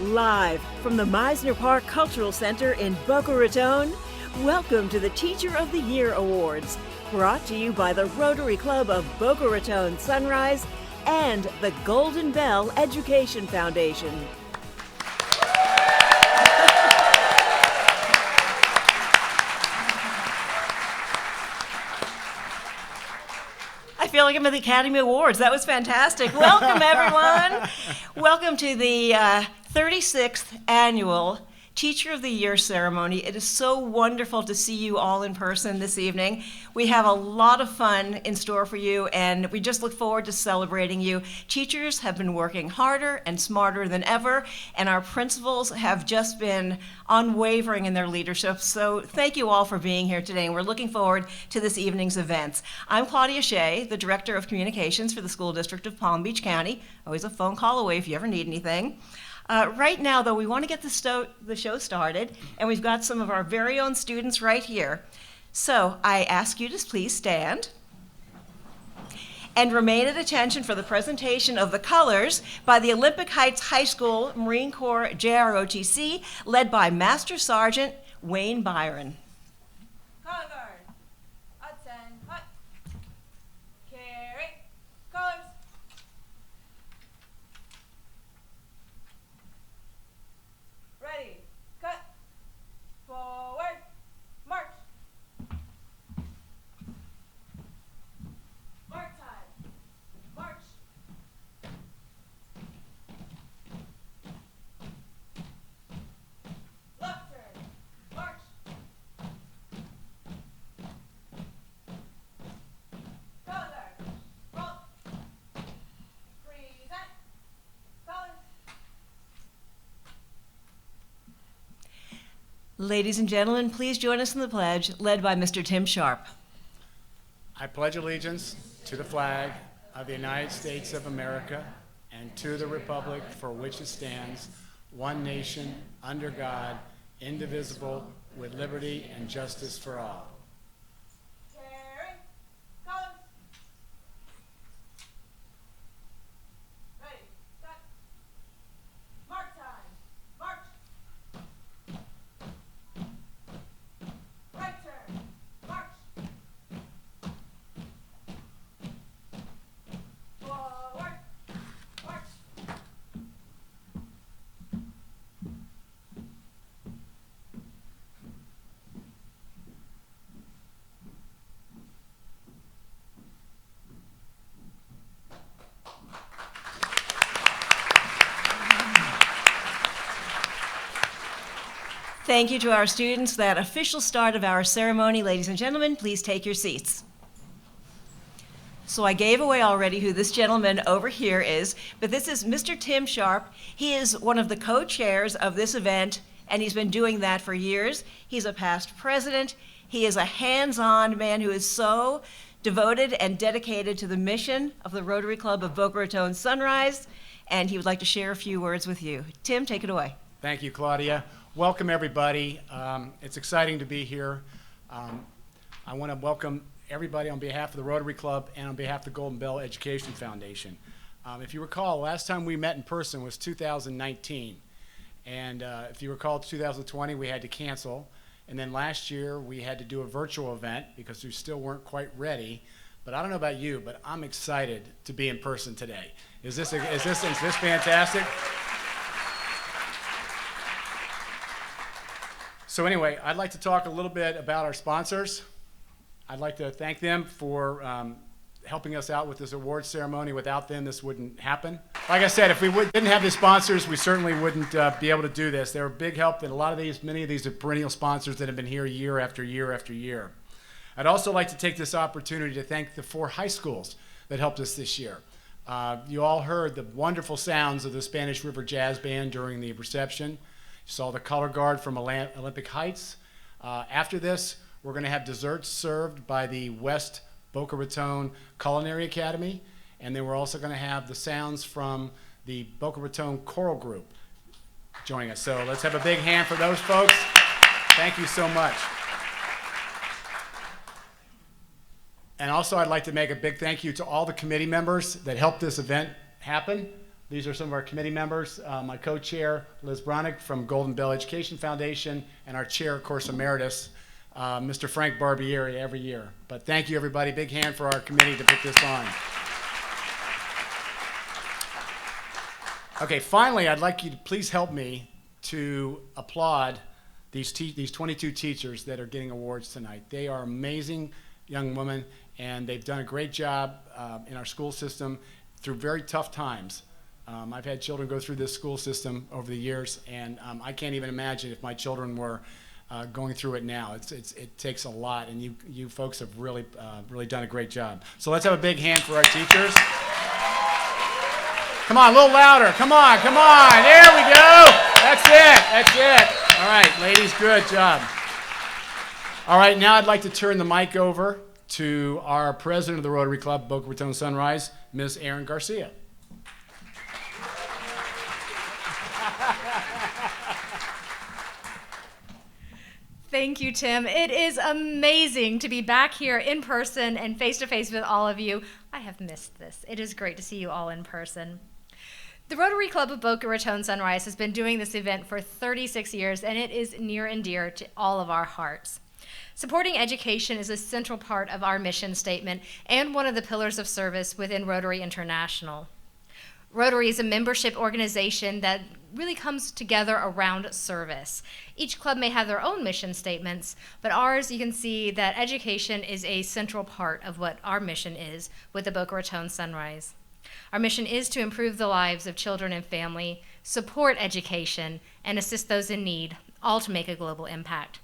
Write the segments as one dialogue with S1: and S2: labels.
S1: Live from the Meisner Park Cultural Center in Boca Raton, welcome to the Teacher of the Year Awards, brought to you by the Rotary Club of Boca Raton Sunrise and the Golden Bell Education Foundation. I feel like I'm at the Academy Awards. That was fantastic. Welcome, everyone. Welcome to the 36th annual Teacher of the Year ceremony. It is so wonderful to see you all in person this evening. We have a lot of fun in store for you, and we just look forward to celebrating you. Teachers have been working harder and smarter than ever, and our principals have just been unwavering in their leadership. So thank you all for being here today, and we're looking forward to this evening's events. I'm Claudia Shea, the Director of Communications for the School District of Palm Beach County. Always a phone call away if you ever need anything. Right now, though, we want to get the show started, and we've got some of our very own students right here. So I ask you to please stand and remain at attention for the presentation of the colors by the Olympic Heights High School Marine Corps JROTC, led by Master Sergeant Wayne Byron.
S2: Color guard. Hudson. Hut. Carry. Colors. Ready. Cut. Forward. March. Mark time. March. Left turn. March. Color guard. Roll. Present. Colors.
S1: Ladies and gentlemen, please join us in the pledge, led by Mr. Tim Sharp.
S3: I pledge allegiance to the flag of the United States of America and to the republic for which it stands, one nation, under God, indivisible, with liberty and justice for all.
S2: Carry. Colors. Ready. Cut. Mark time. March. Right turn. March. Forward. March.
S1: Thank you to our students. That official start of our ceremony. Ladies and gentlemen, please take your seats. So I gave away already who this gentleman over here is, but this is Mr. Tim Sharp. He is one of the co-chairs of this event, and he's been doing that for years. He's a past president. He is a hands-on man who is so devoted and dedicated to the mission of the Rotary Club of Boca Raton Sunrise, and he would like to share a few words with you. Tim, take it away.
S3: Thank you, Claudia. Welcome, everybody. It's exciting to be here. I want to welcome everybody on behalf of the Rotary Club and on behalf of the Golden Bell Education Foundation. If you recall, last time we met in person was 2019. And if you recall, 2020, we had to cancel. And then last year, we had to do a virtual event because we still weren't quite ready. But I don't know about you, but I'm excited to be in person today. Is this fantastic? So anyway, I'd like to talk a little bit about our sponsors. I'd like to thank them for helping us out with this award ceremony. Without them, this wouldn't happen. Like I said, if we didn't have the sponsors, we certainly wouldn't be able to do this. They're a big help, and many of these are perennial sponsors that have been here year after year after year. I'd also like to take this opportunity to thank the 4 high schools that helped us this year. You all heard the wonderful sounds of the Spanish River Jazz Band during the reception. You saw the color guard from Olympic Heights. After this, we're going to have desserts served by the West Boca Raton Culinary Academy, and then we're also going to have the sounds from the Boca Raton Choral Group joining us. So let's have a big hand for those folks. Thank you so much. And also, I'd like to make a big thank you to all the committee members that helped this event happen. These are some of our committee members. My co-chair, Liz Bronick from Golden Bell Education Foundation, and our chair, of course, emeritus, Mr. Frank Barbieri, every year. But thank you, everybody. Big hand for our committee to put this on. Okay, finally, I'd like you to please help me to applaud these 22 teachers that are getting awards tonight. They are amazing young women, and they've done a great job in our school system through very tough times. I've had children go through this school system over the years, and I can't even imagine if my children were going through it now. It takes a lot, and you folks have really done a great job. So let's have a big hand for our teachers. Come on, a little louder. Come on, come on. There we go. That's it. That's it. All right, ladies, good job. All right, now I'd like to turn the mic over to our president of the Rotary Club, Boca Raton Sunrise, Ms. Erin Garcia.
S4: Thank you, Tim. It is amazing to be back here in person and face-to-face with all of you. I have missed this. It is great to see you all in person. The Rotary Club of Boca Raton Sunrise has been doing this event for 36 years, and it is near and dear to all of our hearts. Supporting education is a central part of our mission statement and one of the pillars of service within Rotary International. Rotary is a membership organization that really comes together around service. Each club may have their own mission statements, but ours, you can see that education is a central part of what our mission is with the Boca Raton Sunrise. Our mission is to improve the lives of children and family, support education, and assist those in need, all to make a global impact.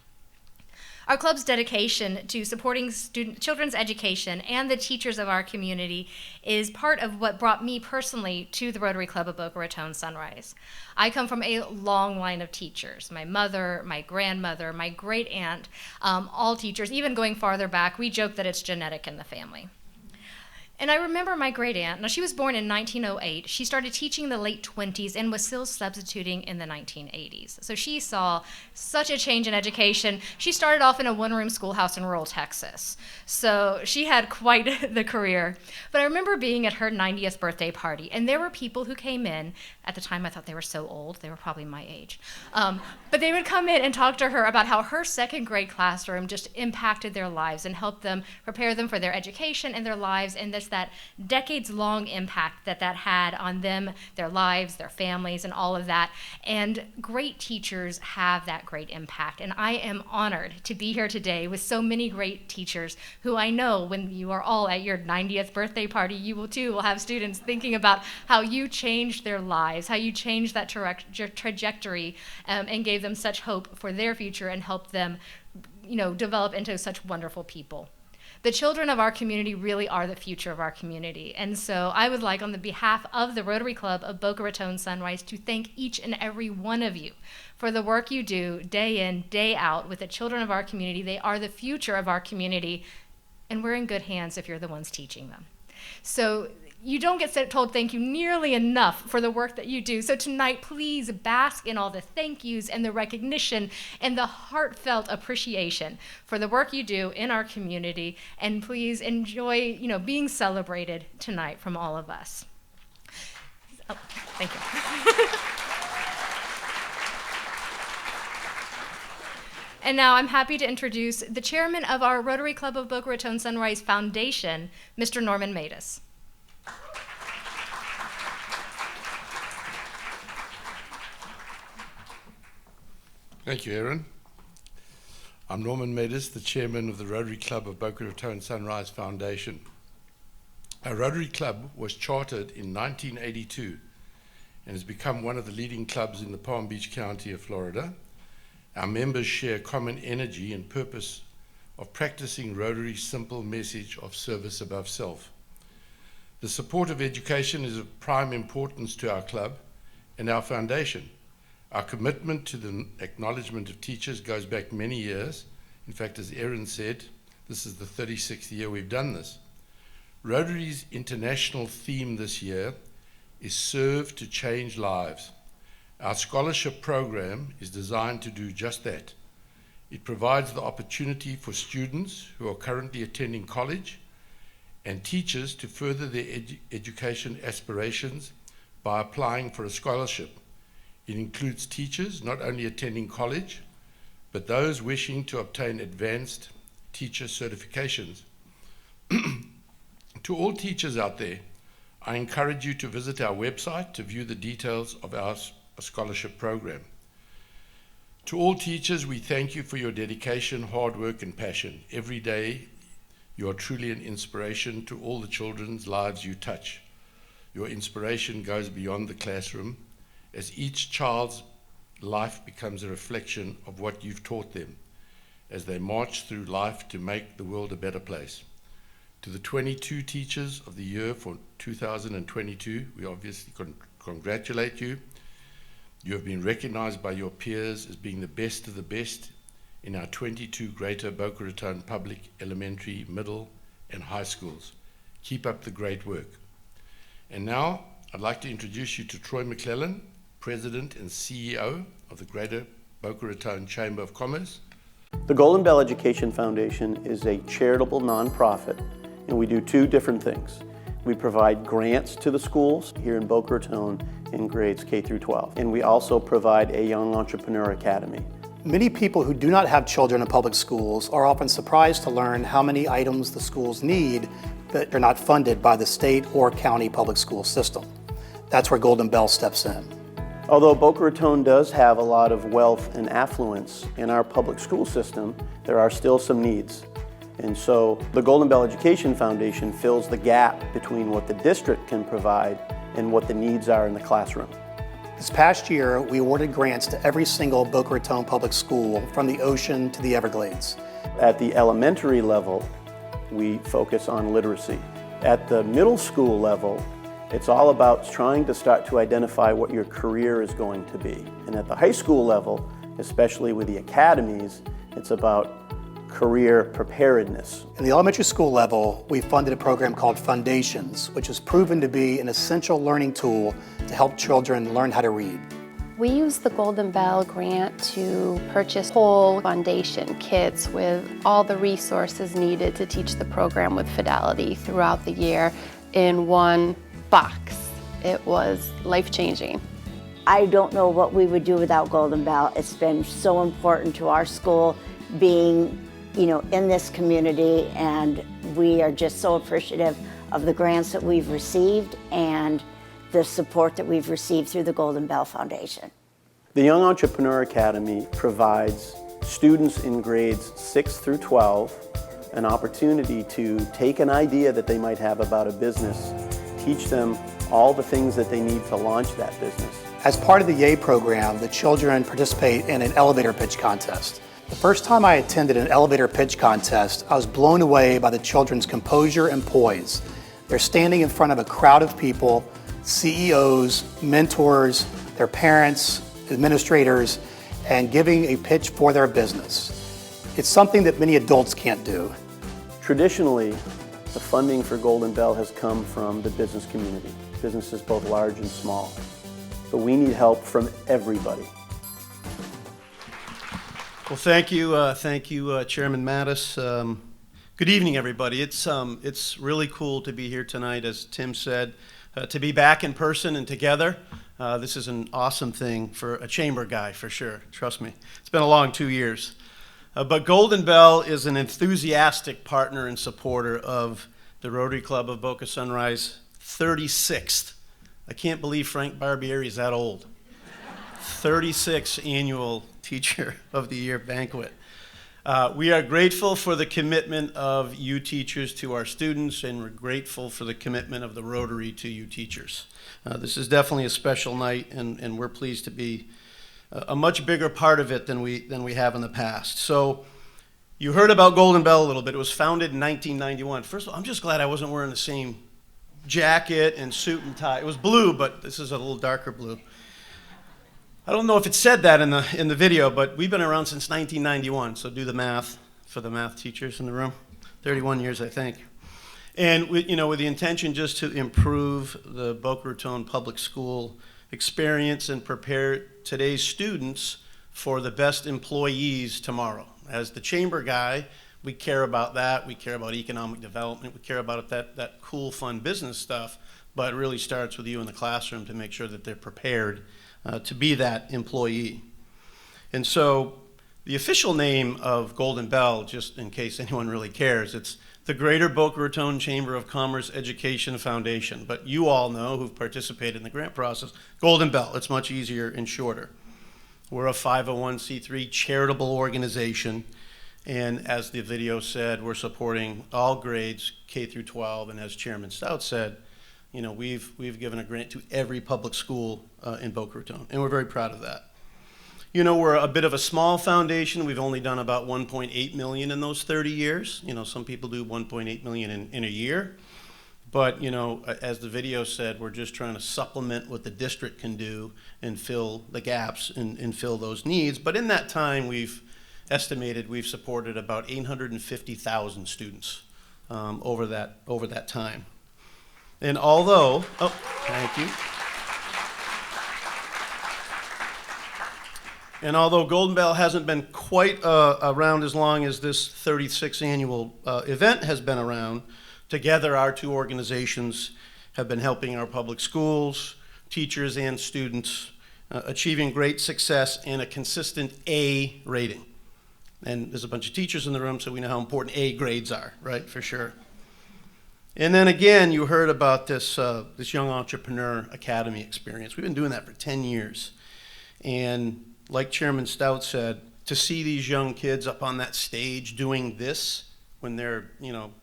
S4: Our club's dedication to supporting children's education and the teachers of our community is part of what brought me personally to the Rotary Club of Boca Raton Sunrise. I come from a long line of teachers. My mother, my grandmother, my great aunt, all teachers, even going farther back. We joke that it's genetic in the family. And I remember my great aunt. Now, she was born in 1908. She started teaching in the late 20s and was still substituting in the 1980s. So she saw such a change in education. She started off in a one-room schoolhouse in rural Texas. So she had quite the career. But I remember being at her 90th birthday party, and there were people who came in. At the time, I thought they were so old. They were probably my age. But they would come in and talk to her about how her second grade classroom just impacted their lives and helped them prepare them for their education and their lives, and that decades-long impact that had on them, their lives, their families, and all of that. And great teachers have that great impact. And I am honored to be here today with so many great teachers who I know when you are all at your 90th birthday party, you will have students thinking about how you changed their lives, how you changed that trajectory and gave them such hope for their future and helped them, develop into such wonderful people. The children of our community really are the future of our community. And so I would like, on the behalf of the Rotary Club of Boca Raton Sunrise, to thank each and every one of you for the work you do day in, day out with the children of our community. They are the future of our community, and we're in good hands if you're the ones teaching them. So you don't get told thank you nearly enough for the work that you do. So tonight, please bask in all the thank yous and the recognition and the heartfelt appreciation for the work you do in our community. And please enjoy, being celebrated tonight from all of us. Oh, thank you. And now I'm happy to introduce the chairman of our Rotary Club of Boca Raton Sunrise Foundation, Mr. Norman Matus.
S5: Thank you, Erin. I'm Norman Matus, the chairman of the Rotary Club of Boca Raton Sunrise Foundation. Our Rotary Club was chartered in 1982 and has become one of the leading clubs in the Palm Beach County of Florida. Our members share common energy and purpose of practicing Rotary's simple message of service above self. The support of education is of prime importance to our club and our foundation. Our commitment to the acknowledgement of teachers goes back many years. In fact, as Erin said, this is the 36th year we've done this. Rotary's international theme this year is Serve to Change Lives. Our scholarship program is designed to do just that. It provides the opportunity for students who are currently attending college and teachers to further their education aspirations by applying for a scholarship. It includes teachers not only attending college, but those wishing to obtain advanced teacher certifications. To all teachers out there, I encourage you to visit our website to view the details of our scholarship program. To all teachers, we thank you for your dedication, hard work, and passion. Every day, you are truly an inspiration to all the children's lives you touch. Your inspiration goes beyond the classroom, as each child's life becomes a reflection of what you've taught them, as they march through life to make the world a better place. To the 22 Teachers of the Year for 2022, we obviously congratulate you. You have been recognized by your peers as being the best of the best in our 22 Greater Boca Raton public, elementary, middle, and high schools. Keep up the great work. And now, I'd like to introduce you to Troy McClellan, President and CEO of the Greater Boca Raton Chamber of Commerce.
S6: The Golden Bell Education Foundation is a charitable nonprofit, and we do two different things. We provide grants to the schools here in Boca Raton in grades K through 12, and we also provide a Young Entrepreneur Academy.
S7: Many people who do not have children in public schools are often surprised to learn how many items the schools need that are not funded by the state or county public school system. That's where Golden Bell steps in.
S6: Although Boca Raton does have a lot of wealth and affluence in our public school system, there are still some needs. And so the Golden Bell Education Foundation fills the gap between what the district can provide and what the needs are in the classroom.
S7: This past year, we awarded grants to every single Boca Raton public school from the Ocean to the Everglades.
S6: At the elementary level, we focus on literacy. At the middle school level, it's all about trying to start to identify what your career is going to be. And at the high school level, especially with the academies, it's about career preparedness.
S7: In the elementary school level, we funded a program called Foundations, which has proven to be an essential learning tool to help children learn how to read.
S8: We used the Golden Bell grant to purchase whole foundation kits with all the resources needed to teach the program with fidelity throughout the year in one box. It was life-changing.
S9: I don't know what we would do without Golden Bell. It's been so important to our school being, in this community, and we are just so appreciative of the grants that we've received and the support that we've received through the Golden Bell Foundation.
S6: The Young Entrepreneur Academy provides students in grades 6 through 12 an opportunity to take an idea that they might have about a business, teach them all the things that they need to launch that business.
S7: As part of the YAY program, the children participate in an elevator pitch contest. The first time I attended an elevator pitch contest, I was blown away by the children's composure and poise. They're standing in front of a crowd of people, CEOs, mentors, their parents, administrators, and giving a pitch for their business. It's something that many adults can't do.
S6: Traditionally, the funding for Golden Bell has come from the business community, businesses both large and small. But we need help from everybody.
S10: Well, thank you, Chairman Mattis. Good evening, everybody. It's really cool to be here tonight, as Tim said, to be back in person and together. This is an awesome thing for a chamber guy, for sure. Trust me. It's been a long 2 years. But Golden Bell is an enthusiastic partner and supporter of the Rotary Club of Boca Sunrise 36th. I can't believe Frank Barbieri is that old. 36th annual Teacher of the Year banquet. We are grateful for the commitment of you teachers to our students, and we're grateful for the commitment of the Rotary to you teachers. This is definitely a special night, and we're pleased to be a much bigger part of it than we have in the past. So you heard about Golden Bell a little bit. It was founded in 1991. First of all, I'm just glad I wasn't wearing the same jacket and suit and tie. It was blue, but this is a little darker blue. I don't know if it said that in the video, but we've been around since 1991, so do the math for the math teachers in the room. 31 years, I think. And with the intention just to improve the Boca Raton public school experience and prepare today's students for the best employees tomorrow. As the chamber guy, we care about that. We care about economic development. We care about that cool, fun business stuff. but it really starts with you in the classroom to make sure that they're prepared to be that employee. And so the official name of Golden Bell, just in case anyone really cares, it's the Greater Boca Raton Chamber of Commerce Education Foundation. But you all know, who've participated in the grant process, Golden Bell. It's much easier and shorter. We're a 501c3 charitable organization, and as the video said, we're supporting all grades K through 12, and as Chairman Stout said, you know, we've given a grant to every public school in Boca Raton, and we're very proud of that. You know, we're a bit of a small foundation. We've only done about 1.8 million in those 30 years. You know, some people do 1.8 million in a year. But, you know, as the video said, we're just trying to supplement what the district can do and fill the gaps and fill those needs. But in that time, we've estimated we've supported about 850,000 students over that time. And although, oh, thank you. And although Golden Bell hasn't been quite around as long as this 36th annual event has been around, together our two organizations have been helping our public schools, teachers, and students achieving great success and a consistent A rating. And there's a bunch of teachers in the room, so we know how important A grades are, right, for sure. And then again, you heard about this Young Entrepreneur Academy experience. We've been doing that for 10 years. And like Chairman Stout said, to see these young kids up on that stage doing this when they're,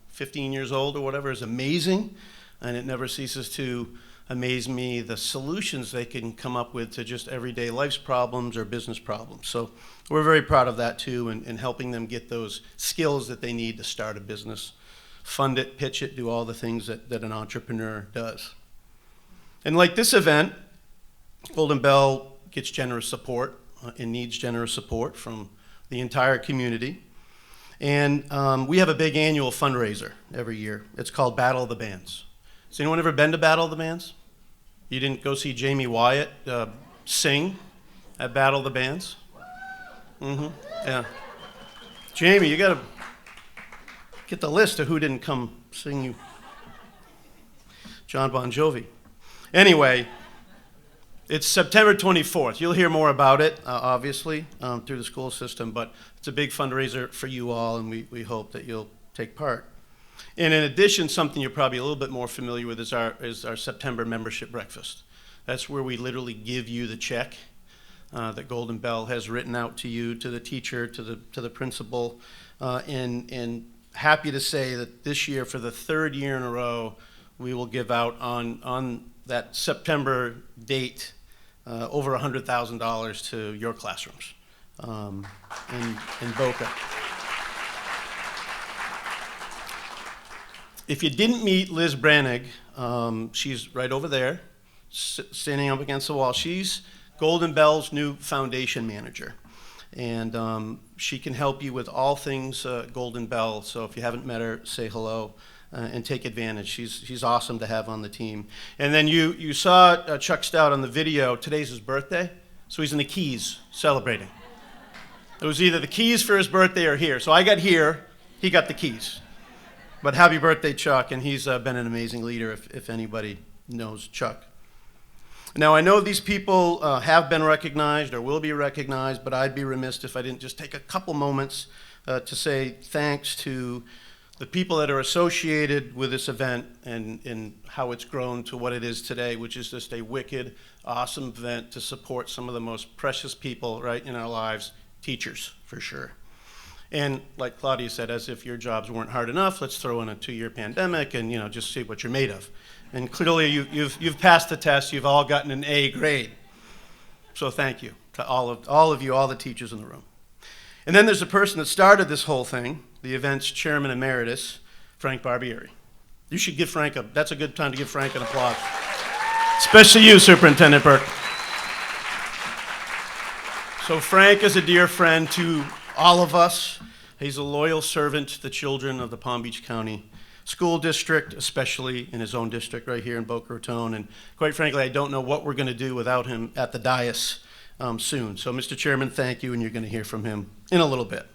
S10: 15 years old or whatever is amazing. And it never ceases to amaze me the solutions they can come up with to just everyday life's problems or business problems. So we're very proud of that too, and helping them get those skills that they need to start a business, fund it, pitch it, do all the things that an entrepreneur does. And like this event, Golden Bell gets generous support and needs generous support from the entire community. And we have a big annual fundraiser every year. It's called Battle of the Bands. Has anyone ever been to Battle of the Bands? You didn't go see Jamie Wyatt sing at Battle of the Bands? Yeah. Jamie, you got to get the list of who didn't come sing you. John Bon Jovi. Anyway, it's September 24th. You'll hear more about it, obviously, through the school system, but it's a big fundraiser for you all, and we hope that you'll take part. And in addition, something you're probably a little bit more familiar with is our September membership breakfast. That's where we literally give you the check that Golden Bell has written out to you, to the teacher, to the principal, and happy to say that this year, for the third year in a row, we will give out on that September date over $100,000 to your classrooms in Boca. If you didn't meet Liz Brannig, she's right over there, standing up against the wall. She's Golden Bell's new foundation manager. And she can help you with all things Golden Bell. So if you haven't met her, say hello and take advantage. She's awesome to have on the team. And then you saw Chuck Stout on the video. Today's his birthday, so he's in the Keys celebrating. It was either the Keys for his birthday or here. So I got here, he got the Keys. But happy birthday, Chuck, and he's been an amazing leader if anybody knows Chuck. Now, I know these people have been recognized or will be recognized, but I'd be remiss if I didn't just take a couple moments to say thanks to the people that are associated with this event and how it's grown to what it is today, which is just a wicked, awesome event to support some of the most precious people, right, in our lives, teachers, for sure. And like Claudia said, as if your jobs weren't hard enough, let's throw in a 2-year pandemic and just see what you're made of. And clearly you've passed the test. You've all gotten an A grade. So thank you to all of you, all the teachers in the room. And then there's the person that started this whole thing, the event's chairman emeritus, Frank Barbieri. You should give Frank that's a good time to give Frank an applause. Especially you, Superintendent Burke. So Frank is a dear friend to all of us. He's a loyal servant to the children of the Palm Beach County School District, especially in his own district right here in Boca Raton. And quite frankly, I don't know what we're going to do without him at the dais soon. So, Mr. Chairman, thank you, and you're going to hear from him in a little bit.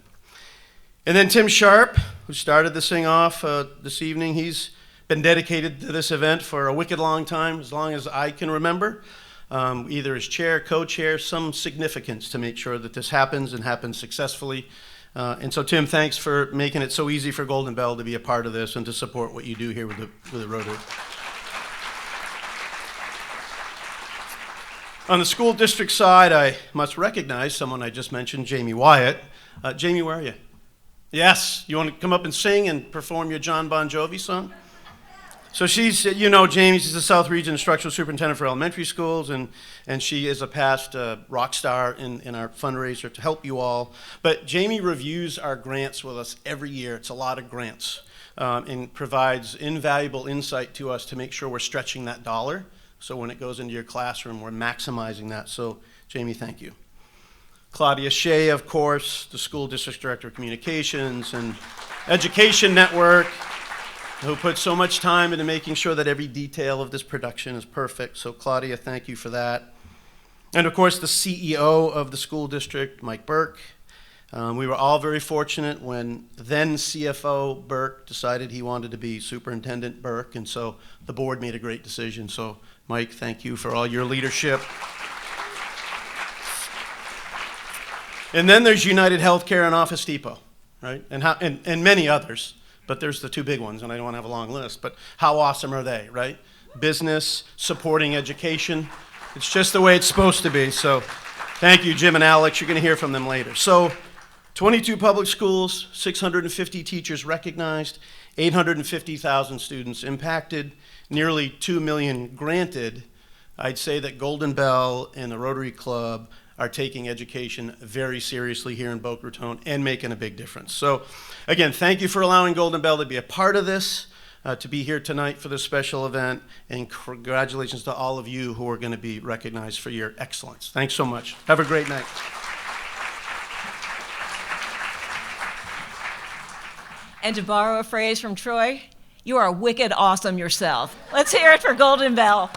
S10: And then Tim Sharp, who started this thing off this evening, he's been dedicated to this event for a wicked long time, as long as I can remember, either as chair, co-chair, some significance to make sure that this happens and happens successfully. And so, Tim, thanks for making it so easy for Golden Bell to be a part of this and to support what you do here with the Rotary. On the school district side, I must recognize someone I just mentioned, Jamie Wyatt. Jamie, where are you? Yes, you want to come up and sing and perform your John Bon Jovi song? So she's, Jamie, she's the South Region Instructional Superintendent for elementary schools, and she is a past rock star in our fundraiser to help you all. But Jamie reviews our grants with us every year. It's a lot of grants, and provides invaluable insight to us to make sure we're stretching that dollar. So when it goes into your classroom, we're maximizing that. So, Jamie, thank you. Claudia Shea, of course, the School District Director of Communications and Education Network, who put so much time into making sure that every detail of this production is perfect. So, Claudia, thank you for that. And, of course, the CEO of the school district, Mike Burke. We were all very fortunate when then CFO Burke decided he wanted to be Superintendent Burke, and so the board made a great decision. So, Mike, thank you for all your leadership. And then there's United Healthcare and Office Depot, right? And many others, but there's the two big ones, and I don't want to have a long list, but how awesome are they, right? Business, supporting education. It's just the way it's supposed to be. So thank you, Jim and Alex. You're going to hear from them later. So 22 public schools, 650 teachers recognized, 850,000 students impacted, nearly 2 million granted. I'd say that Golden Bell and the Rotary Club are taking education very seriously here in Boca Raton and making a big difference. So again, thank you for allowing Golden Bell to be a part of this, to be here tonight for this special event, and congratulations to all of you who are going to be recognized for your excellence. Thanks so much. Have a great night.
S1: And to borrow a phrase from Troy, you are wicked awesome yourself. Let's hear it for Golden Bell.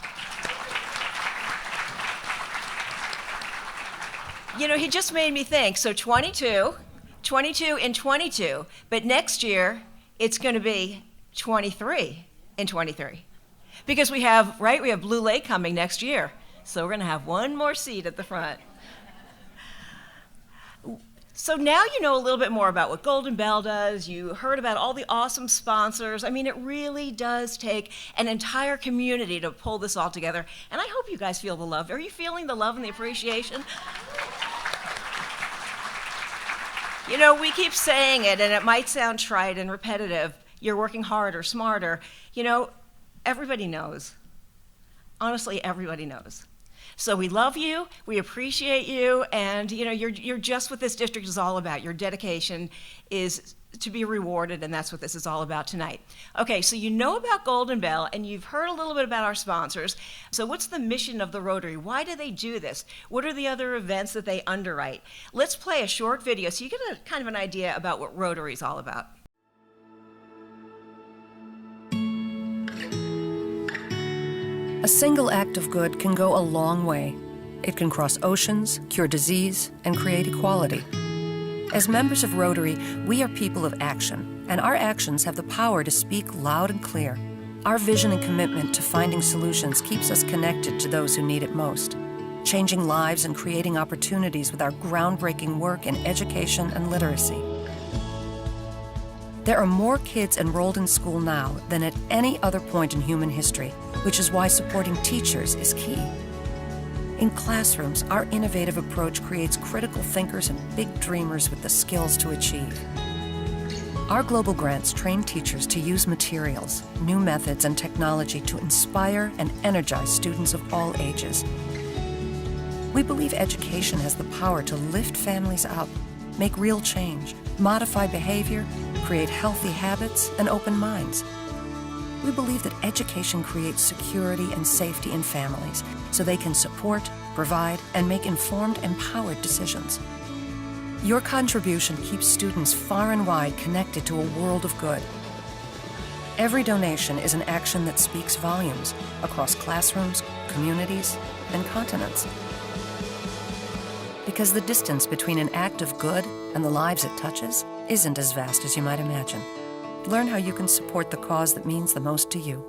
S1: He just made me think. So 22 and 22, but next year it's going to be 23 and 23. Because we have Blue Lake coming next year. So we're going to have one more seat at the front. So now you know a little bit more about what Golden Bell does. You heard about all the awesome sponsors. I mean, it really does take an entire community to pull this all together. And I hope you guys feel the love. Are you feeling the love and the appreciation? We keep saying it, and it might sound trite and repetitive. You're working harder, smarter. Everybody knows. Honestly, everybody knows. So we love you, we appreciate you, and you're just what this district is all about. Your dedication is to be rewarded, and that's what this is all about tonight. Okay, so you know about Golden Bell, and you've heard a little bit about our sponsors. So what's the mission of the Rotary? Why do they do this? What are the other events that they underwrite? Let's play a short video so you get a kind of an idea about what Rotary is all about.
S11: A single act of good can go a long way. It can cross oceans, cure disease, and create equality. As members of Rotary, we are people of action, and our actions have the power to speak loud and clear. Our vision and commitment to finding solutions keeps us connected to those who need it most, changing lives and creating opportunities with our groundbreaking work in education and literacy. There are more kids enrolled in school now than at any other point in human history, which is why supporting teachers is key. In classrooms, our innovative approach creates critical thinkers and big dreamers with the skills to achieve. Our global grants train teachers to use materials, new methods, and technology to inspire and energize students of all ages. We believe education has the power to lift families up, make real change, modify behavior, create healthy habits, and open minds. We believe that education creates security and safety in families so they can support, provide, and make informed, empowered decisions. Your contribution keeps students far and wide connected to a world of good. Every donation is an action that speaks volumes across classrooms, communities, and continents. Because the distance between an act of good and the lives it touches isn't as vast as you might imagine. Learn how you can support the cause that means the most to you.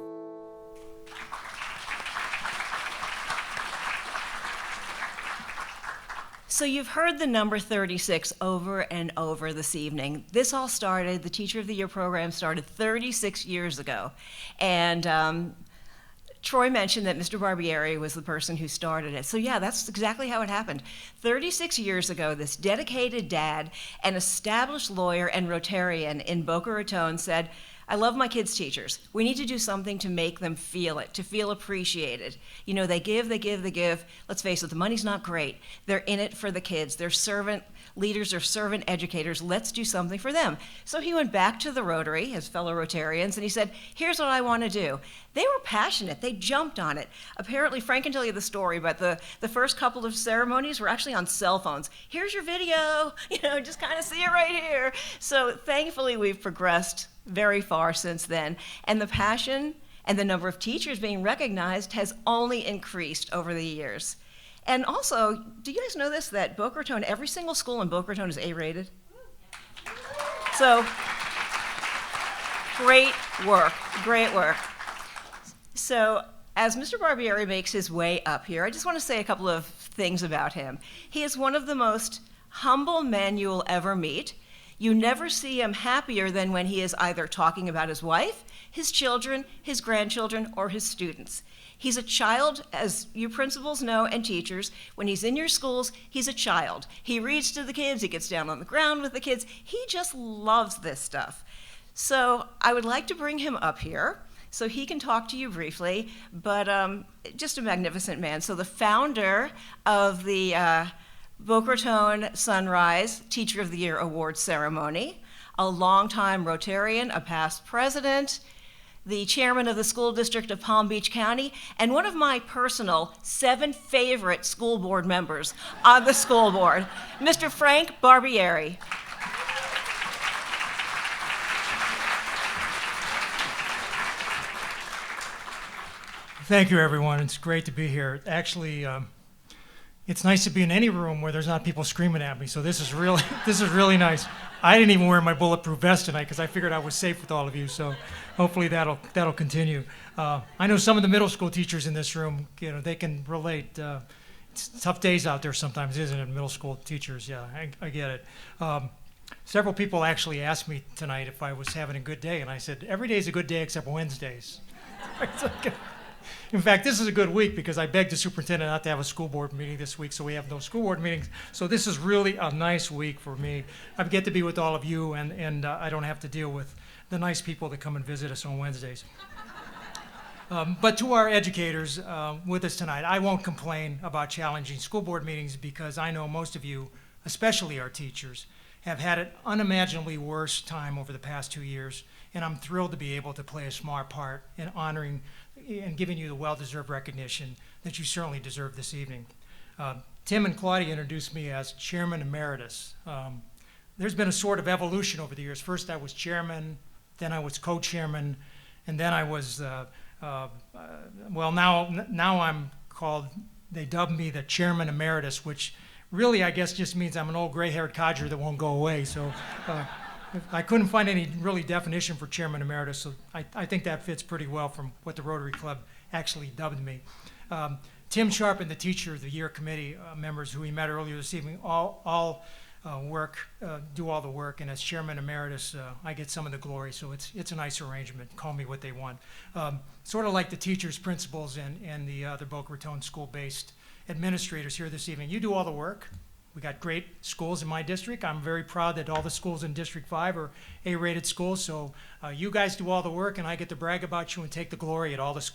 S1: So you've heard the number 36 over and over this evening. This all started, the Teacher of the Year program started 36 years ago. And Troy mentioned that Mr. Barbieri was the person who started it. So yeah, that's exactly how it happened. 36 years ago, this dedicated dad, an established lawyer and Rotarian in Boca Raton said, I love my kids' teachers. We need to do something to make them feel it, to feel appreciated. You know, they give, they give, they give. Let's face it, the money's not great. They're in it for the kids. They're servant leaders or servant educators. Let's do something for them. So he went back to the Rotary, his fellow Rotarians, and he said, here's what I want to do. They were passionate. They jumped on it. Apparently, Frank can tell you the story, but the first couple of ceremonies were actually on cell phones. Here's your video. You know, just kind of see it right here. So thankfully, we've progressed very far since then. And the passion and the number of teachers being recognized has only increased over the years. And also, do you guys know this, that Boca Raton, every single school in Boca Raton is A-rated? So, great work, great work. So, as Mr. Barbieri makes his way up here, I just want to say a couple of things about him. He is one of the most humble men you will ever meet. You never see him happier than when he is either talking about his wife, his children, his grandchildren, or his students. He's a child, as you principals know and teachers. When he's in your schools, he's a child. He reads to the kids, he gets down on the ground with the kids. He just loves this stuff. So I would like to bring him up here so he can talk to you briefly, but just a magnificent man. So the founder of the Boca Raton Sunrise Teacher of the Year Award ceremony, a longtime Rotarian, a past president, the chairman of the school district of Palm Beach County, and one of my personal 7 favorite school board members on the school board, Mr. Frank Barbieri.
S12: Thank you, everyone. It's great to be here. Actually, it's nice to be in any room where there's not people screaming at me. So this is really nice. I didn't even wear my bulletproof vest tonight because I figured I was safe with all of you. So hopefully that'll continue. I know some of the middle school teachers in this room. You know, they can relate. It's tough days out there sometimes, isn't it? Middle school teachers. Yeah, I get it. Several people actually asked me tonight if I was having a good day, and I said every day is a good day except Wednesdays. In fact, this is a good week because I begged the superintendent not to have a school board meeting this week, so we have no school board meetings. So this is really a nice week for me. I get to be with all of you, and I don't have to deal with the nice people that come and visit us on Wednesdays. But to our educators with us tonight, I won't complain about challenging school board meetings because I know most of you, especially our teachers, have had an unimaginably worse time over the past 2 years, and I'm thrilled to be able to play a smart part in honoring and giving you the well-deserved recognition that you certainly deserve this evening. Tim and Claudia introduced me as Chairman Emeritus. There's been a sort of evolution over the years. First I was chairman, then I was co-chairman, and then I was, well, now I'm called, they dubbed me the Chairman Emeritus, which really I guess just means I'm an old gray-haired codger that won't go away. So I couldn't find any really definition for Chairman Emeritus, so I think that fits pretty well from what the Rotary Club actually dubbed me. Tim Sharp and the Teacher of the Year Committee members who we met earlier this evening all do all the work, and as Chairman Emeritus, I get some of the glory, so it's a nice arrangement. Call me what they want. Sort of like the teachers, principals, and the other Boca Raton school-based administrators here this evening. You do all the work. We got great schools in my district. I'm very proud that all the schools in District 5 are A-rated schools. So you guys do all the work, and I get to brag about you and take the glory at all the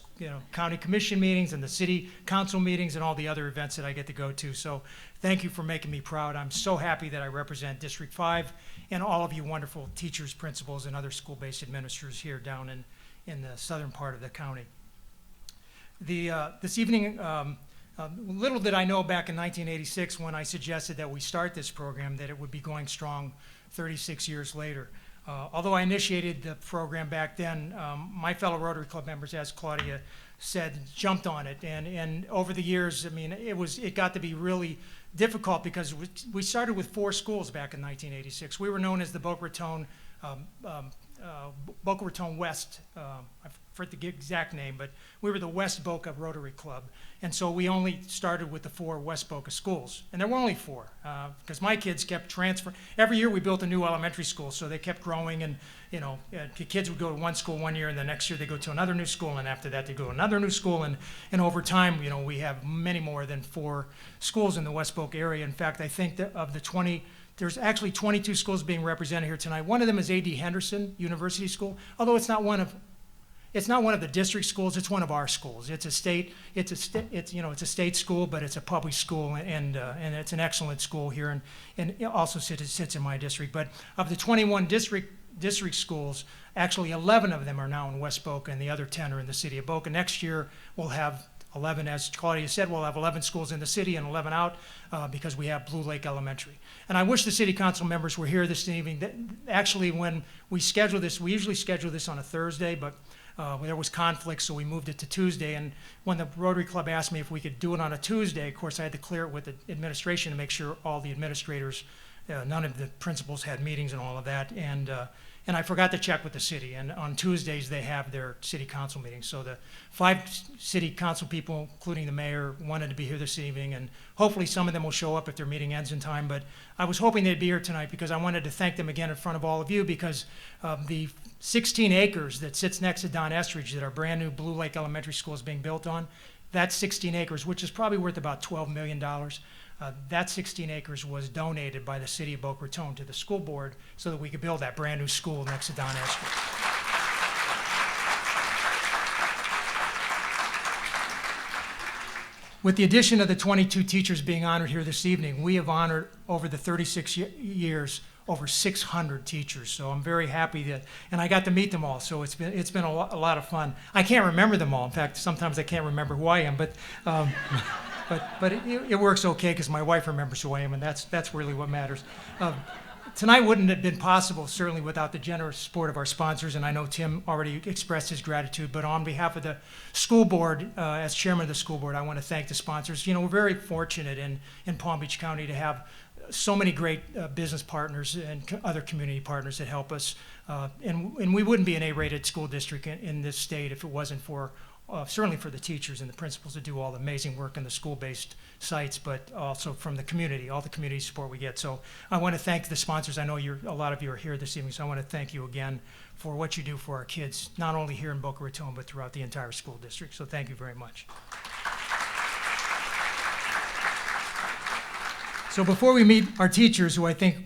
S12: county commission meetings and the city council meetings and all the other events that I get to go to. So thank you for making me proud. I'm so happy that I represent District 5 and all of you wonderful teachers, principals, and other school-based administrators here down in the southern part of the county. This evening, little did I know back in 1986 when I suggested that we start this program that it would be going strong 36 years later. Although I initiated the program back then, my fellow Rotary Club members, as Claudia said, jumped on it. And over the years, I mean, it got to be really difficult because we started with 4 schools back in 1986. We were known as the Boca Raton Boca Raton West, I forget the exact name, but we were the West Boca Rotary Club. And so we only started with the 4 West Boca schools. And there were only 4, because my kids kept transferring. Every year we built a new elementary school, so they kept growing. And, you know, the kids would go to one school one year, and the next year they go to another new school, and after that they go to another new school. And over time, you know, we have many more than 4 schools in the West Boca area. In fact, I think that of the 20, there's actually 22 schools being represented here tonight. One of them is A.D. Henderson University School, although it's not one of the district schools. It's one of our schools. It's a state school, but it's a public school, and it's an excellent school here, and it also sits in my district. But of the 21 district schools, actually 11 of them are now in West Boca, and the other 10 are in the city of Boca. Next year we'll have 11, as Claudia said, we'll have 11 schools in the city and 11 out because we have Blue Lake Elementary. And I wish the city council members were here this evening. Actually, when we schedule this, we usually schedule this on a Thursday, but there was conflict, so we moved it to Tuesday. And when the Rotary Club asked me if we could do it on a Tuesday, of course I had to clear it with the administration to make sure all the administrators, none of the principals had meetings and all of that. And I forgot to check with the city. And on Tuesdays, they have their city council meetings. So the 5 city council people, including the mayor, wanted to be here this evening. And hopefully some of them will show up if their meeting ends in time. But I was hoping they'd be here tonight because I wanted to thank them again in front of all of you, because the 16 acres that sits next to Don Estridge that our brand new Blue Lake Elementary School is being built on, that 16 acres, which is probably worth about $12 million, that 16 acres was donated by the city of Boca Raton to the school board so that we could build that brand new school next to Don Estridge. With the addition of the 22 teachers being honored here this evening, we have honored over the 36 years over 600 teachers. So I'm very happy that, and I got to meet them all. So it's been a lot of fun. I can't remember them all. In fact, sometimes I can't remember who I am, but it works okay because my wife remembers who I am, and that's really what matters. Tonight wouldn't have been possible, certainly, without the generous support of our sponsors, and I know Tim already expressed his gratitude, but on behalf of the school board, as chairman of the school board, I want to thank the sponsors. You know, we're very fortunate in Palm Beach County to have so many great business partners and other community partners that help us, and we wouldn't be an A-rated school district in this state if it wasn't for certainly for the teachers and the principals that do all the amazing work in the school-based sites, but also from the community, all the community support we get. So I want to thank the sponsors. I know a lot of you are here this evening, so I want to thank you again for what you do for our kids, not only here in Boca Raton, but throughout the entire school district. So thank you very much. So before we meet our teachers, who I think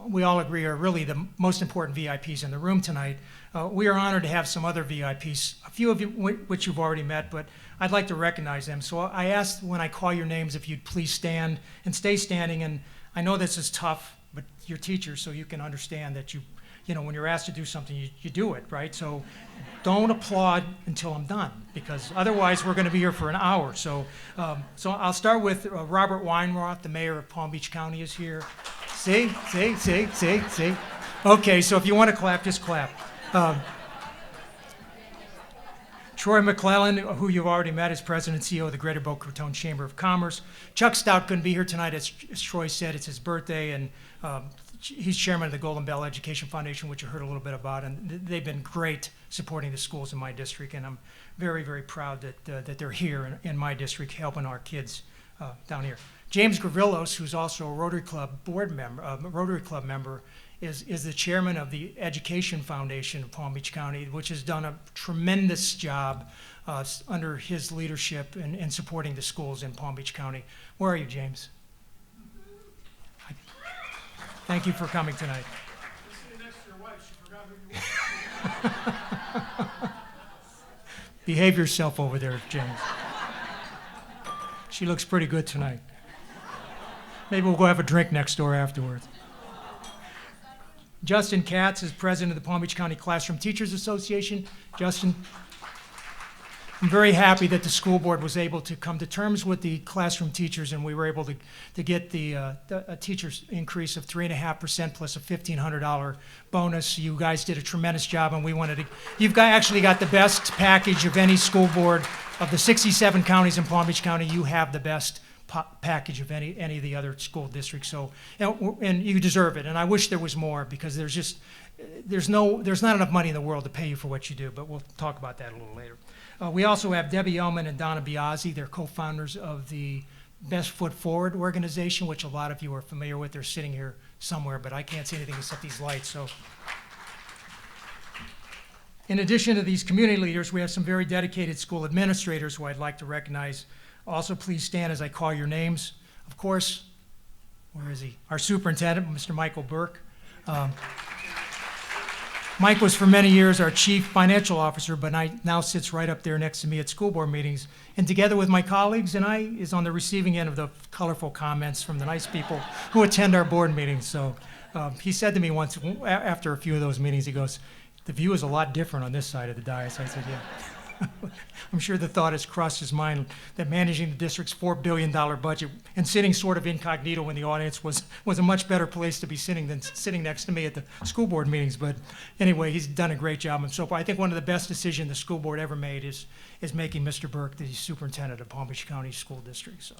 S12: we all agree are really the most important VIPs in the room tonight, we are honored to have some other VIPs, a few of you which you've already met, but I'd like to recognize them. So I asked when I call your names if you'd please stand and stay standing. And I know this is tough, but you're teachers, so you can understand that you know, when you're asked to do something, you do it, right? So don't applaud until I'm done, because otherwise we're going to be here for an hour. So I'll start with Robert Weinroth, the mayor of Palm Beach County, is here. See? Okay, so if you want to clap, just clap. Troy McClellan, who you've already met, is president and CEO of the Greater Boca Raton Chamber of Commerce. Chuck Stout couldn't be here tonight, as Troy said, it's his birthday, and he's chairman of the Golden Bell Education Foundation, which you heard a little bit about, and they've been great supporting the schools in my district, and I'm very, very proud that they're here in my district helping our kids down here. James Gravillos, who's also a Rotary Club board member, is the chairman of the Education Foundation of Palm Beach County, which has done a tremendous job under his leadership in supporting the schools in Palm Beach County. Where are you, James? Thank you for coming tonight. Behave yourself over there, James. She looks pretty good tonight. Maybe we'll go have a drink next door afterwards. Justin Katz is president of the Palm Beach County Classroom Teachers Association. Justin, I'm very happy that the school board was able to come to terms with the classroom teachers, and we were able to get a teacher's increase of 3.5% plus a $1,500 bonus. You guys did a tremendous job, and we wanted to. You've actually got the best package of any school board of the 67 counties in Palm Beach County. You have the best package of any of the other school districts. So, and you deserve it. And I wish there was more, because there's not enough money in the world to pay you for what you do. But we'll talk about that a little later. We also have Debbie Ullman and Donna Biazzi. They're co-founders of the Best Foot Forward organization, which a lot of you are familiar with. They're sitting here somewhere, but I can't see anything except these lights. So, in addition to these community leaders, we have some very dedicated school administrators who I'd like to recognize. Also, please stand as I call your names. Of course, where is he? Our superintendent, Mr. Michael Burke. Mike was for many years our chief financial officer, but now sits right up there next to me at school board meetings. And together with my colleagues and I, is on the receiving end of the colorful comments from the nice people who attend our board meetings. So he said to me once, after a few of those meetings, he goes, "The view is a lot different on this side of the dais." I said, yeah. I'm sure the thought has crossed his mind that managing the district's $4 billion budget and sitting sort of incognito in the audience was a much better place to be sitting than sitting next to me at the school board meetings. But anyway, he's done a great job. And so I think one of the best decisions the school board ever made is making Mr. Burke the superintendent of Palm Beach County School District. So.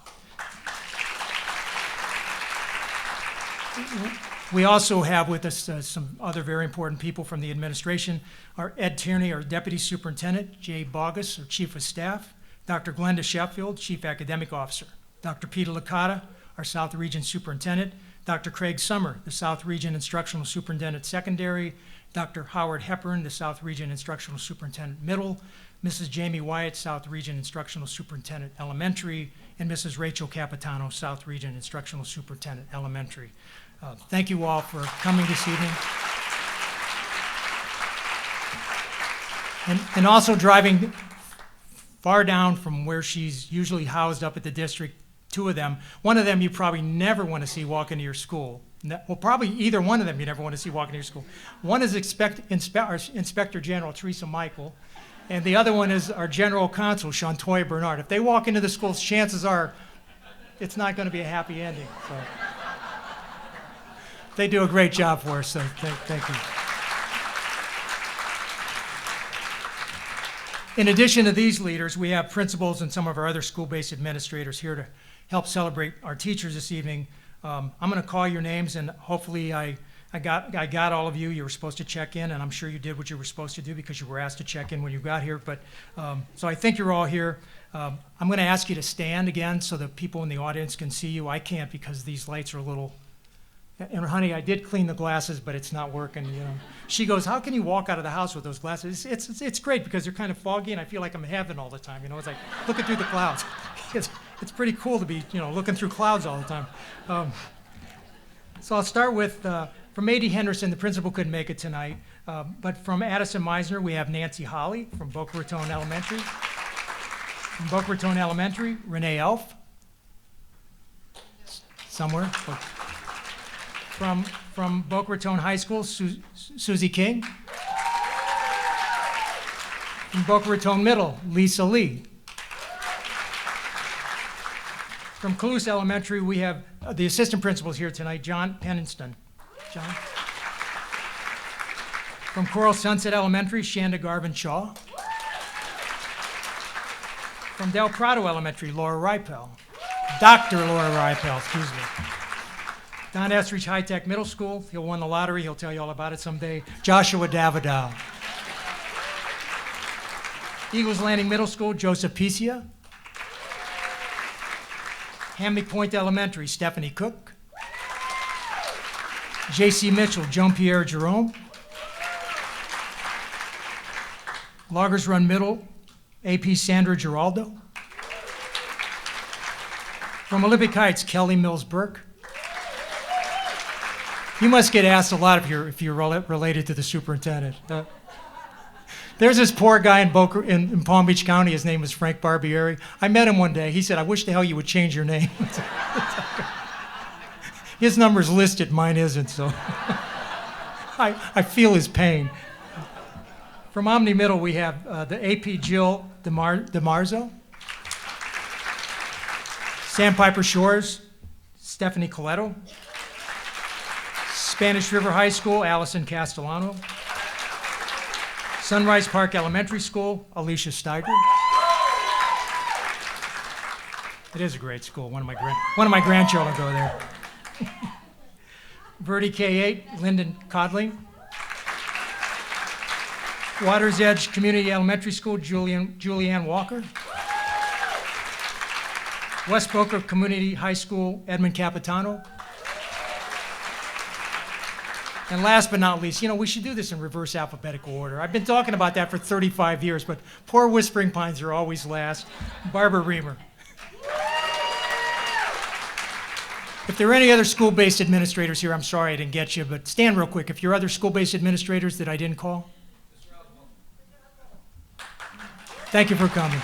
S12: We also have with us some other very important people from the administration. Our Ed Tierney, our Deputy Superintendent, Jay Bogus, our Chief of Staff, Dr. Glenda Sheffield, Chief Academic Officer, Dr. Peter Licata, our South Region Superintendent, Dr. Craig Summer, the South Region Instructional Superintendent Secondary, Dr. Howard Hepburn, the South Region Instructional Superintendent Middle, Mrs. Jamie Wyatt, South Region Instructional Superintendent Elementary, and Mrs. Rachel Capitano, South Region Instructional Superintendent Elementary. Thank you all for coming this evening. And also driving far down from where she's usually housed up at the district, two of them. One of them you probably never want to see walk into your school. Well, probably either one of them you never want to see walk into your school. One is Inspector General Teresa Michael, and the other one is our General Counsel, Shantoya Bernard. If they walk into the schools, chances are it's not going to be a happy ending. So. They do a great job for us, so thank you. In addition to these leaders, we have principals and some of our other school-based administrators here to help celebrate our teachers this evening. I'm going to call your names, and hopefully I got all of you. You were supposed to check in, and I'm sure you did what you were supposed to do because you were asked to check in when you got here. But so I think you're all here. I'm going to ask you to stand again so that people in the audience can see you. I can't because these lights are a little. And honey, I did clean the glasses, but it's not working. You know, she goes, "How can you walk out of the house with those glasses?" It's great because they're kind of foggy, and I feel like I'm in heaven all the time. You know, it's like looking through the clouds. It's pretty cool to be, looking through clouds all the time. So I'll start with from A.D. Henderson. The principal couldn't make it tonight, but from Addison Meisner we have Nancy Holly from Boca Raton Elementary. From Boca Raton Elementary, Renee Elf. Somewhere. From Boca Raton High School, Susie King. From Boca Raton Middle, Lisa Lee. From Colusa Elementary, we have the assistant principals here tonight, John Penniston. John. From Coral Sunset Elementary, Shanda Garvin Shaw. From Del Prado Elementary, Laura Ripel. Dr. Laura Ripel, excuse me. Don Estridge High Tech Middle School, he'll win the lottery, he'll tell you all about it someday. Joshua Davidow. Eagles Landing Middle School, Joseph Picia. Hammock Point Elementary, Stephanie Cook. J.C. Mitchell, Jean-Pierre Jerome. Loggers Run Middle, A.P. Sandra Giraldo. From Olympic Heights, Kelly Mills Burke. You must get asked a lot if you're related to the superintendent. There's this poor guy in Palm Beach County. His name is Frank Barbieri. I met him one day. He said, "I wish the hell you would change your name." His number's listed, mine isn't, so I feel his pain. From Omni Middle, we have the AP Jill DeMarzo. Sandpiper Shores, Stephanie Coletto. Spanish River High School, Allison Castellano. Sunrise Park Elementary School, Alicia Steiger. It is a great school. One of my grandchildren go there. Verdi K-8, Lyndon Codling. Waters Edge Community Elementary School, Julianne Walker. West Boca Community High School, Edmund Capitano. And last but not least, we should do this in reverse alphabetical order. I've been talking about that for 35 years, but poor Whispering Pines are always last. Barbara Reamer. If there are any other school-based administrators here, I'm sorry I didn't get you, but stand real quick. If you're other school-based administrators that I didn't call. Thank you for coming.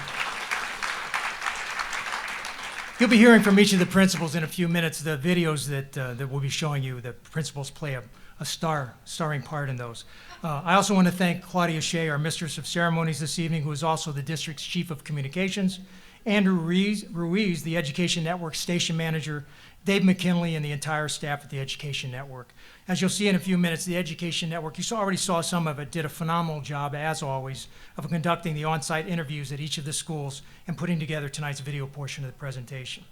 S12: You'll be hearing from each of the principals in a few minutes. The videos that we'll be showing you, the principals play a starring part in those. I also want to thank Claudia Shea, our Mistress of Ceremonies this evening, who is also the district's Chief of Communications, Andrew Ruiz, the Education Network Station Manager, Dave McKinley, and the entire staff at the Education Network. As you'll see in a few minutes, the Education Network, already saw some of it, did a phenomenal job, as always, of conducting the on-site interviews at each of the schools and putting together tonight's video portion of the presentation.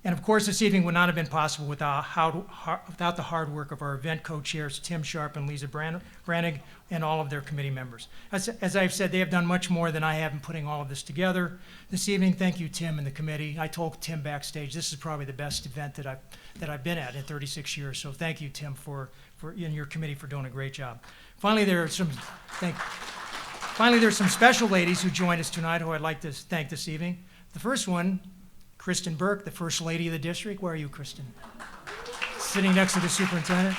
S12: And of course, this evening would not have been possible without the hard work of our event co-chairs, Tim Sharp and Lisa Brannig, and all of their committee members. As I've said, they have done much more than I have in putting all of this together. This evening, thank you, Tim, and the committee. I told Tim backstage, this is probably the best event that I've been at in 36 years. So thank you, Tim, and your committee for doing a great job. Finally, there's some special ladies who joined us tonight who I'd like to thank this evening. The first one, Kristen Burke, the First Lady of the district. Where are you, Kristen? Sitting next to the superintendent.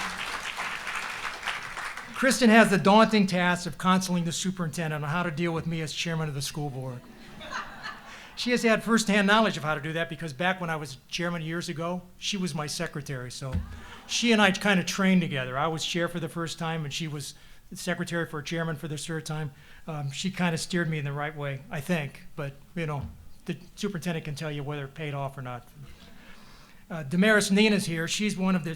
S12: Kristen has the daunting task of counseling the superintendent on how to deal with me as chairman of the school board. She has had firsthand knowledge of how to do that because back when I was chairman years ago, she was my secretary. So she and I kind of trained together. I was chair for the first time and she was the secretary for a chairman for the third time. She kind of steered me in the right way, I think. But, the superintendent can tell you whether it paid off or not. Damaris Nina's here. She's one of the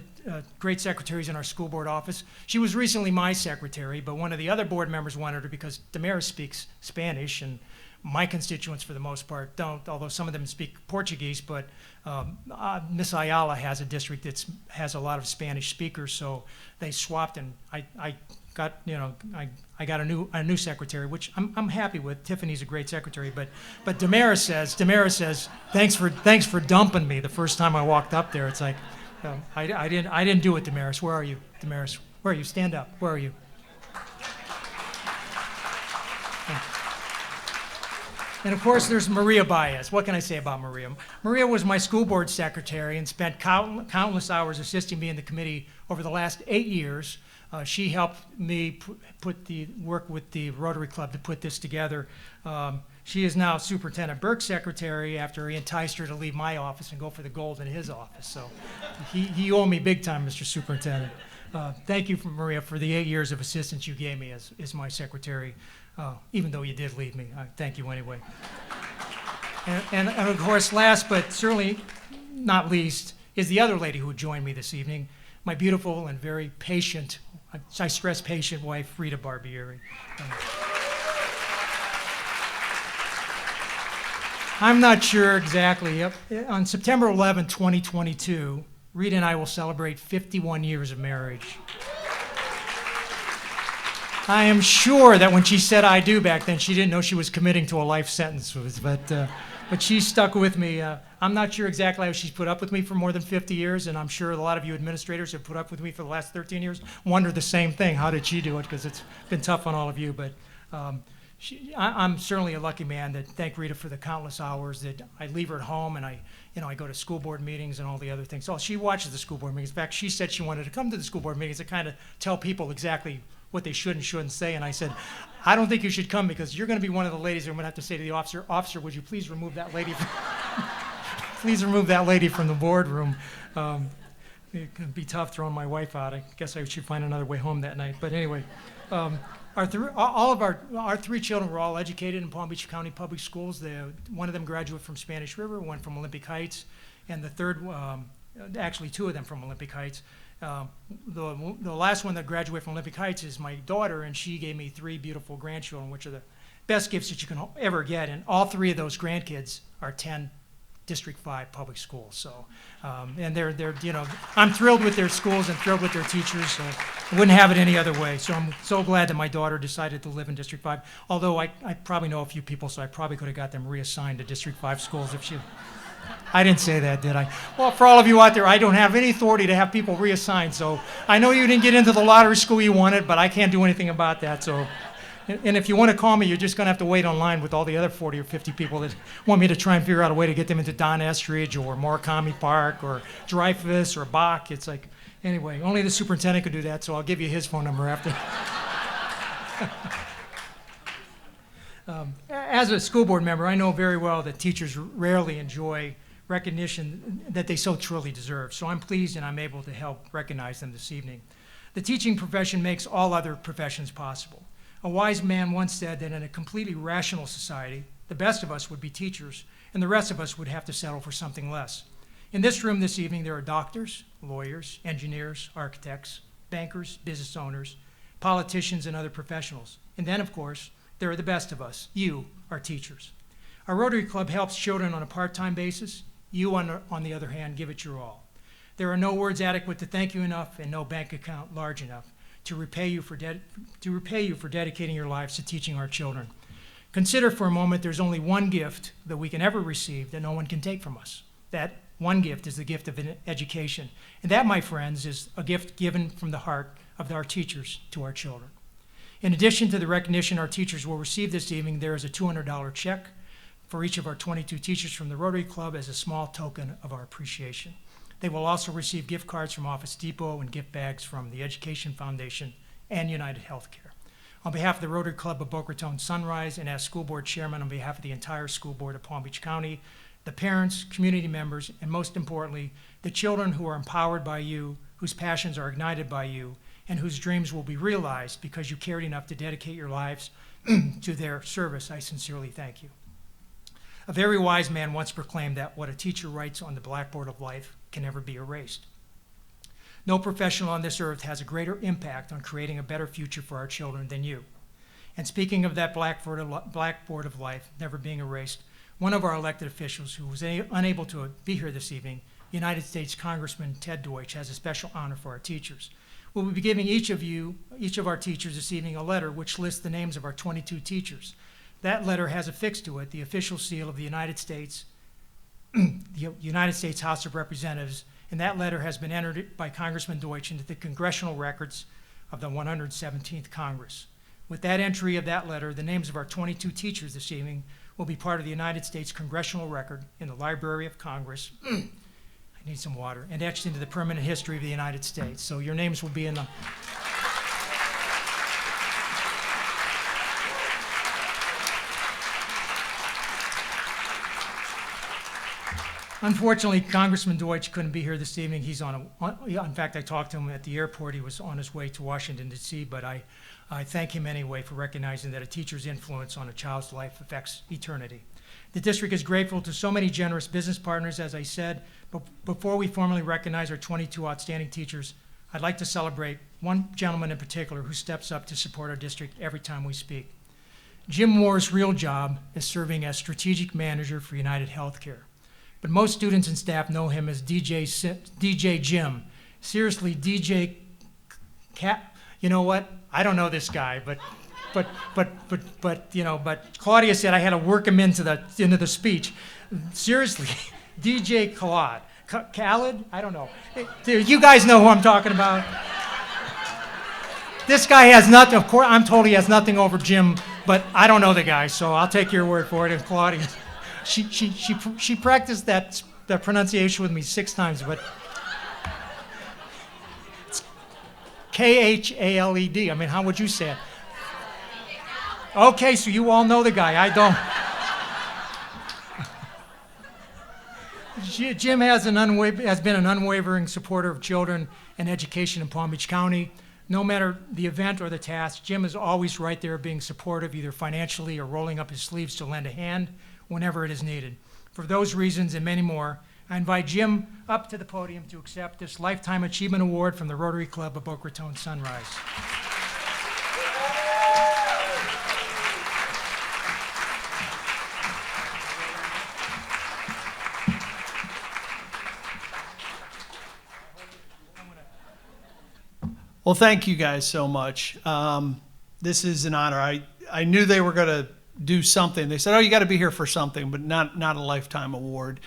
S12: great secretaries in our school board office. She was recently my secretary, but one of the other board members wanted her because Damaris speaks Spanish, and my constituents, for the most part, don't, although some of them speak Portuguese, but Miss Ayala has a district that has a lot of Spanish speakers, so they swapped, and I got a new secretary, which I'm happy with. Tiffany's a great secretary, but Damaris says, thanks for dumping me the first time I walked up there. It's like, I didn't do it, Damaris. Where are you, Damaris? Where are you? Stand up. Where are you? And of course, there's Maria Baez. What can I say about Maria? Maria was my school board secretary and spent countless hours assisting me in the committee over the last 8 years. She helped me work with the Rotary Club to put this together. She is now Superintendent Burke's secretary after he enticed her to leave my office and go for the gold in his office. So he owed me big time, Mr. Superintendent. Thank you, Maria, for the 8 years of assistance you gave me as my secretary, even though you did leave me. Thank you anyway. And of course, last but certainly not least, is the other lady who joined me this evening, my beautiful and very patient, I stress patient wife, Rita Barbieri. I'm not sure exactly. On September 11, 2022, Rita and I will celebrate 51 years of marriage. I am sure that when she said I do back then, she didn't know she was committing to a life sentence, but she stuck with me. I'm not sure exactly how she's put up with me for more than 50 years, and I'm sure a lot of you administrators have put up with me for the last 13 years. Wonder the same thing. How did she do it? Because it's been tough on all of you. But I'm certainly a lucky man that thank Rita for the countless hours that I leave her at home, and I go to school board meetings and all the other things. So she watches the school board meetings. In fact, she said she wanted to come to the school board meetings to kind of tell people exactly what they should and shouldn't say. And I said, I don't think you should come because you're going to be one of the ladies who I'm going to have to say to the officer, would you please remove that lady? Please remove that lady from the boardroom. It could be tough throwing my wife out. I guess I should find another way home that night. But anyway, our three children were all educated in Palm Beach County Public Schools. One of them graduated from Spanish River, one from Olympic Heights, and the third, actually two of them from Olympic Heights. The last one that graduated from Olympic Heights is my daughter, and she gave me 3 beautiful grandchildren, which are the best gifts that you can ever get. And all 3 of those grandkids are 10 District 5 public schools. So, and they're, I'm thrilled with their schools and thrilled with their teachers. So I wouldn't have it any other way. So I'm so glad that my daughter decided to live in District 5. Although I probably know a few people, so I probably could have got them reassigned to District 5 schools if she. I didn't say that, did I? Well, for all of you out there, I don't have any authority to have people reassigned. So I know you didn't get into the lottery school you wanted, but I can't do anything about that. So. And if you want to call me, you're just going to have to wait online with all the other 40 or 50 people that want me to try and figure out a way to get them into Don Estridge or Murakami Park or Dreyfus or Bach. It's like, anyway, only the superintendent could do that, so I'll give you his phone number after. As a school board member, I know very well that teachers rarely enjoy recognition that they so truly deserve. So I'm pleased and I'm able to help recognize them this evening. The teaching profession makes all other professions possible. A wise man once said that in a completely rational society, the best of us would be teachers, and the rest of us would have to settle for something less. In this room this evening, there are doctors, lawyers, engineers, architects, bankers, business owners, politicians, and other professionals. And then, of course, there are the best of us, you, our teachers. Our Rotary Club helps children on a part-time basis. You, on the other hand, give it your all. There are no words adequate to thank you enough and no bank account large enough to repay you for dedicating your lives to teaching our children. Consider for a moment there's only one gift that we can ever receive that no one can take from us. That one gift is the gift of education. And that, my friends, is a gift given from the heart of our teachers to our children. In addition to the recognition our teachers will receive this evening, there is a $200 check for each of our 22 teachers from the Rotary Club as a small token of our appreciation. They will also receive gift cards from Office Depot and gift bags from the Education Foundation and United Healthcare. On behalf of the Rotary Club of Boca Raton Sunrise and as school board chairman on behalf of the entire school board of Palm Beach County, the parents, community members, and most importantly, the children who are empowered by you, whose passions are ignited by you, and whose dreams will be realized because you cared enough to dedicate your lives to their service, I sincerely thank you. A very wise man once proclaimed that what a teacher writes on the blackboard of life can never be erased. No professional on this earth has a greater impact on creating a better future for our children than you. And speaking of that blackboard of life never being erased, one of our elected officials who was unable to be here this evening, United States Congressman Ted Deutsch, has a special honor for our teachers. We'll be giving each of our teachers this evening a letter which lists the names of our 22 teachers. That letter has affixed to it the official seal of the United States, the United States House of Representatives, and that letter has been entered by Congressman Deutsch into the congressional records of the 117th Congress. With that entry of that letter, the names of our 22 teachers this evening will be part of the United States congressional record in the Library of Congress. I need some water, and etched into the permanent history of the United States. So your names will be in the... Unfortunately, Congressman Deutsch couldn't be here this evening. He's in fact, I talked to him at the airport. He was on his way to Washington, D.C., but I thank him anyway for recognizing that a teacher's influence on a child's life affects eternity. The district is grateful to so many generous business partners, as I said, but before we formally recognize our 22 outstanding teachers, I'd like to celebrate one gentleman in particular who steps up to support our district every time we speak. Jim Moore's real job is serving as strategic manager for United Healthcare. But most students and staff know him as DJ Jim. Seriously, DJ Cat. You know what? I don't know this guy, but Claudia said I had to work him into the speech. Seriously, DJ Khaled? I don't know. You guys know who I'm talking about. This guy has nothing. Of course, I'm told he has nothing over Jim, but I don't know the guy, so I'll take your word for it. And Claudia. She practiced that pronunciation with me 6 times, but it's Khaled. I mean, how would you say it? Okay, so you all know the guy. I don't. Jim has been an unwavering supporter of children and education in Palm Beach County. No matter the event or the task, Jim is always right there being supportive, either financially or rolling up his sleeves to lend a hand whenever it is needed. For those reasons and many more, I invite Jim up to the podium to accept this Lifetime Achievement Award from the Rotary Club of Boca Raton Sunrise.
S13: Well, thank you guys so much. This is an honor. I knew they were going to do something. They said, oh, you got to be here for something, but not a lifetime award.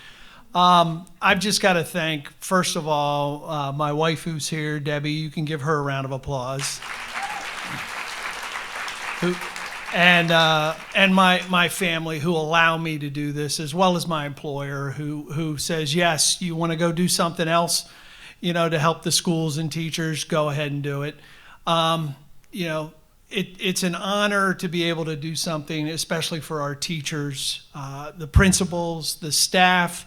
S13: I've just got to thank, first of all, my wife who's here, Debbie. You can give her a round of applause. And my family who allow me to do this, as well as my employer who says, yes, you want to go do something else, to help the schools and teachers, go ahead and do it. It's an honor to be able to do something, especially for our teachers, the principals, the staff.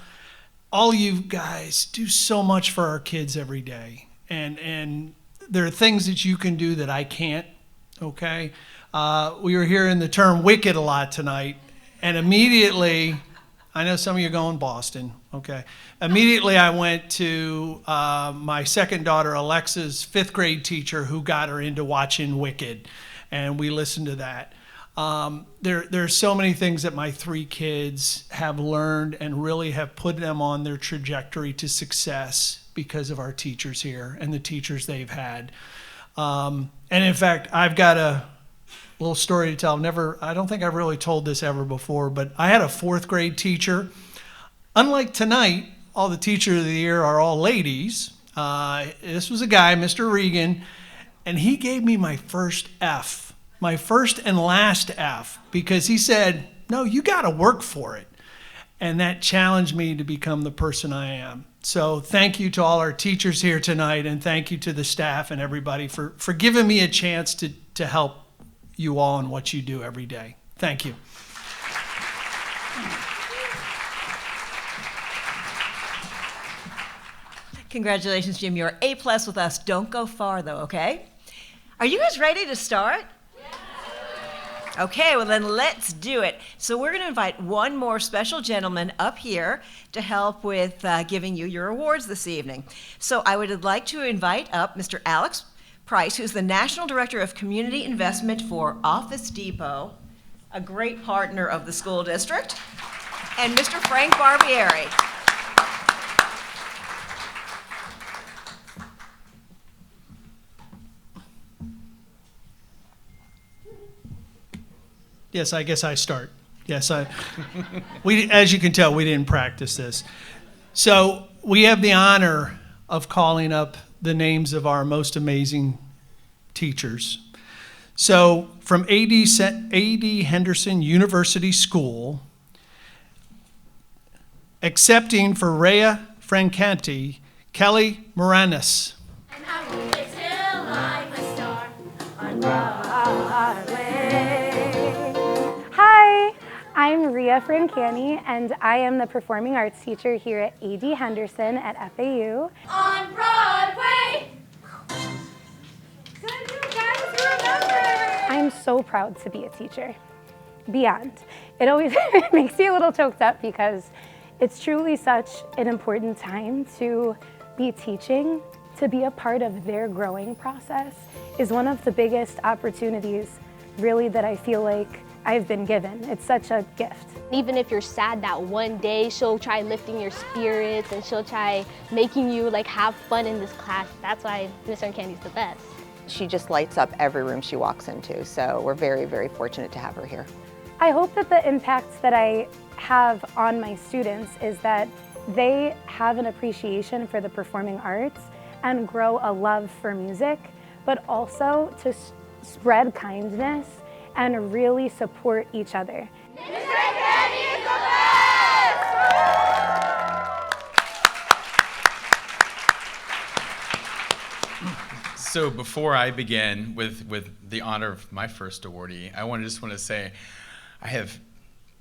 S13: All you guys do so much for our kids every day. And there are things that you can do that I can't, okay? We were hearing the term wicked a lot tonight, and immediately, I know some of you are going Boston, okay? Immediately I went to my second daughter, Alexa's 5th grade teacher who got her into watching Wicked, and we listened to that. There's so many things that my 3 kids have learned and really have put them on their trajectory to success because of our teachers here and the teachers they've had. And in fact, I've got a little story to tell. I don't think I've really told this ever before, but I had a 4th grade teacher. Unlike tonight, all the teachers of the year are all ladies. This was a guy, Mr. Regan, and he gave me my first F, my first and last F, because he said, no, you got to work for it. And that challenged me to become the person I am. So thank you to all our teachers here tonight, and thank you to the staff and everybody for giving me a chance to help you all in what you do every day. Thank you.
S1: Congratulations, Jim. You're A+ with us. Don't go far, though, okay? Are you guys ready to start? Okay, well then let's do it. So we're going to invite one more special gentleman up here to help with giving you your awards this evening. So I would like to invite up Mr. Alex Price, who's the National Director of Community Investment for Office Depot, a great partner of the school district, and Mr. Frank Barbieri.
S13: Yes, I guess I start. Yes, as you can tell, we didn't practice this. So we have the honor of calling up the names of our most amazing teachers. So from A.D. Henderson University School, accepting for Rhea Francanti, Kelly Moranis.
S2: And I will get till I'm a star on Broadway.
S14: Hi, I'm Rhea Francani, and I am the performing arts teacher here at A.D. Henderson at FAU.
S2: On Broadway! Good, you guys remember!
S14: I'm so proud to be a teacher. Beyond. It always makes me a little choked up because it's truly such an important time to be teaching. To be a part of their growing process is one of the biggest opportunities, really, that I feel like I've been given. It's such a gift.
S15: Even if you're sad that one day, she'll try lifting your spirits and she'll try making you have fun in this class. That's why Miss Francanti's the best.
S16: She just lights up every room she walks into, so we're very, very fortunate to have her here.
S14: I hope that the impacts that I have on my students is that they have an appreciation for the performing arts and grow a love for music, but also to spread kindness and really support each other.
S2: Miss Francanti is the best!
S17: So before I begin with the honor of my first awardee, I just want to say I have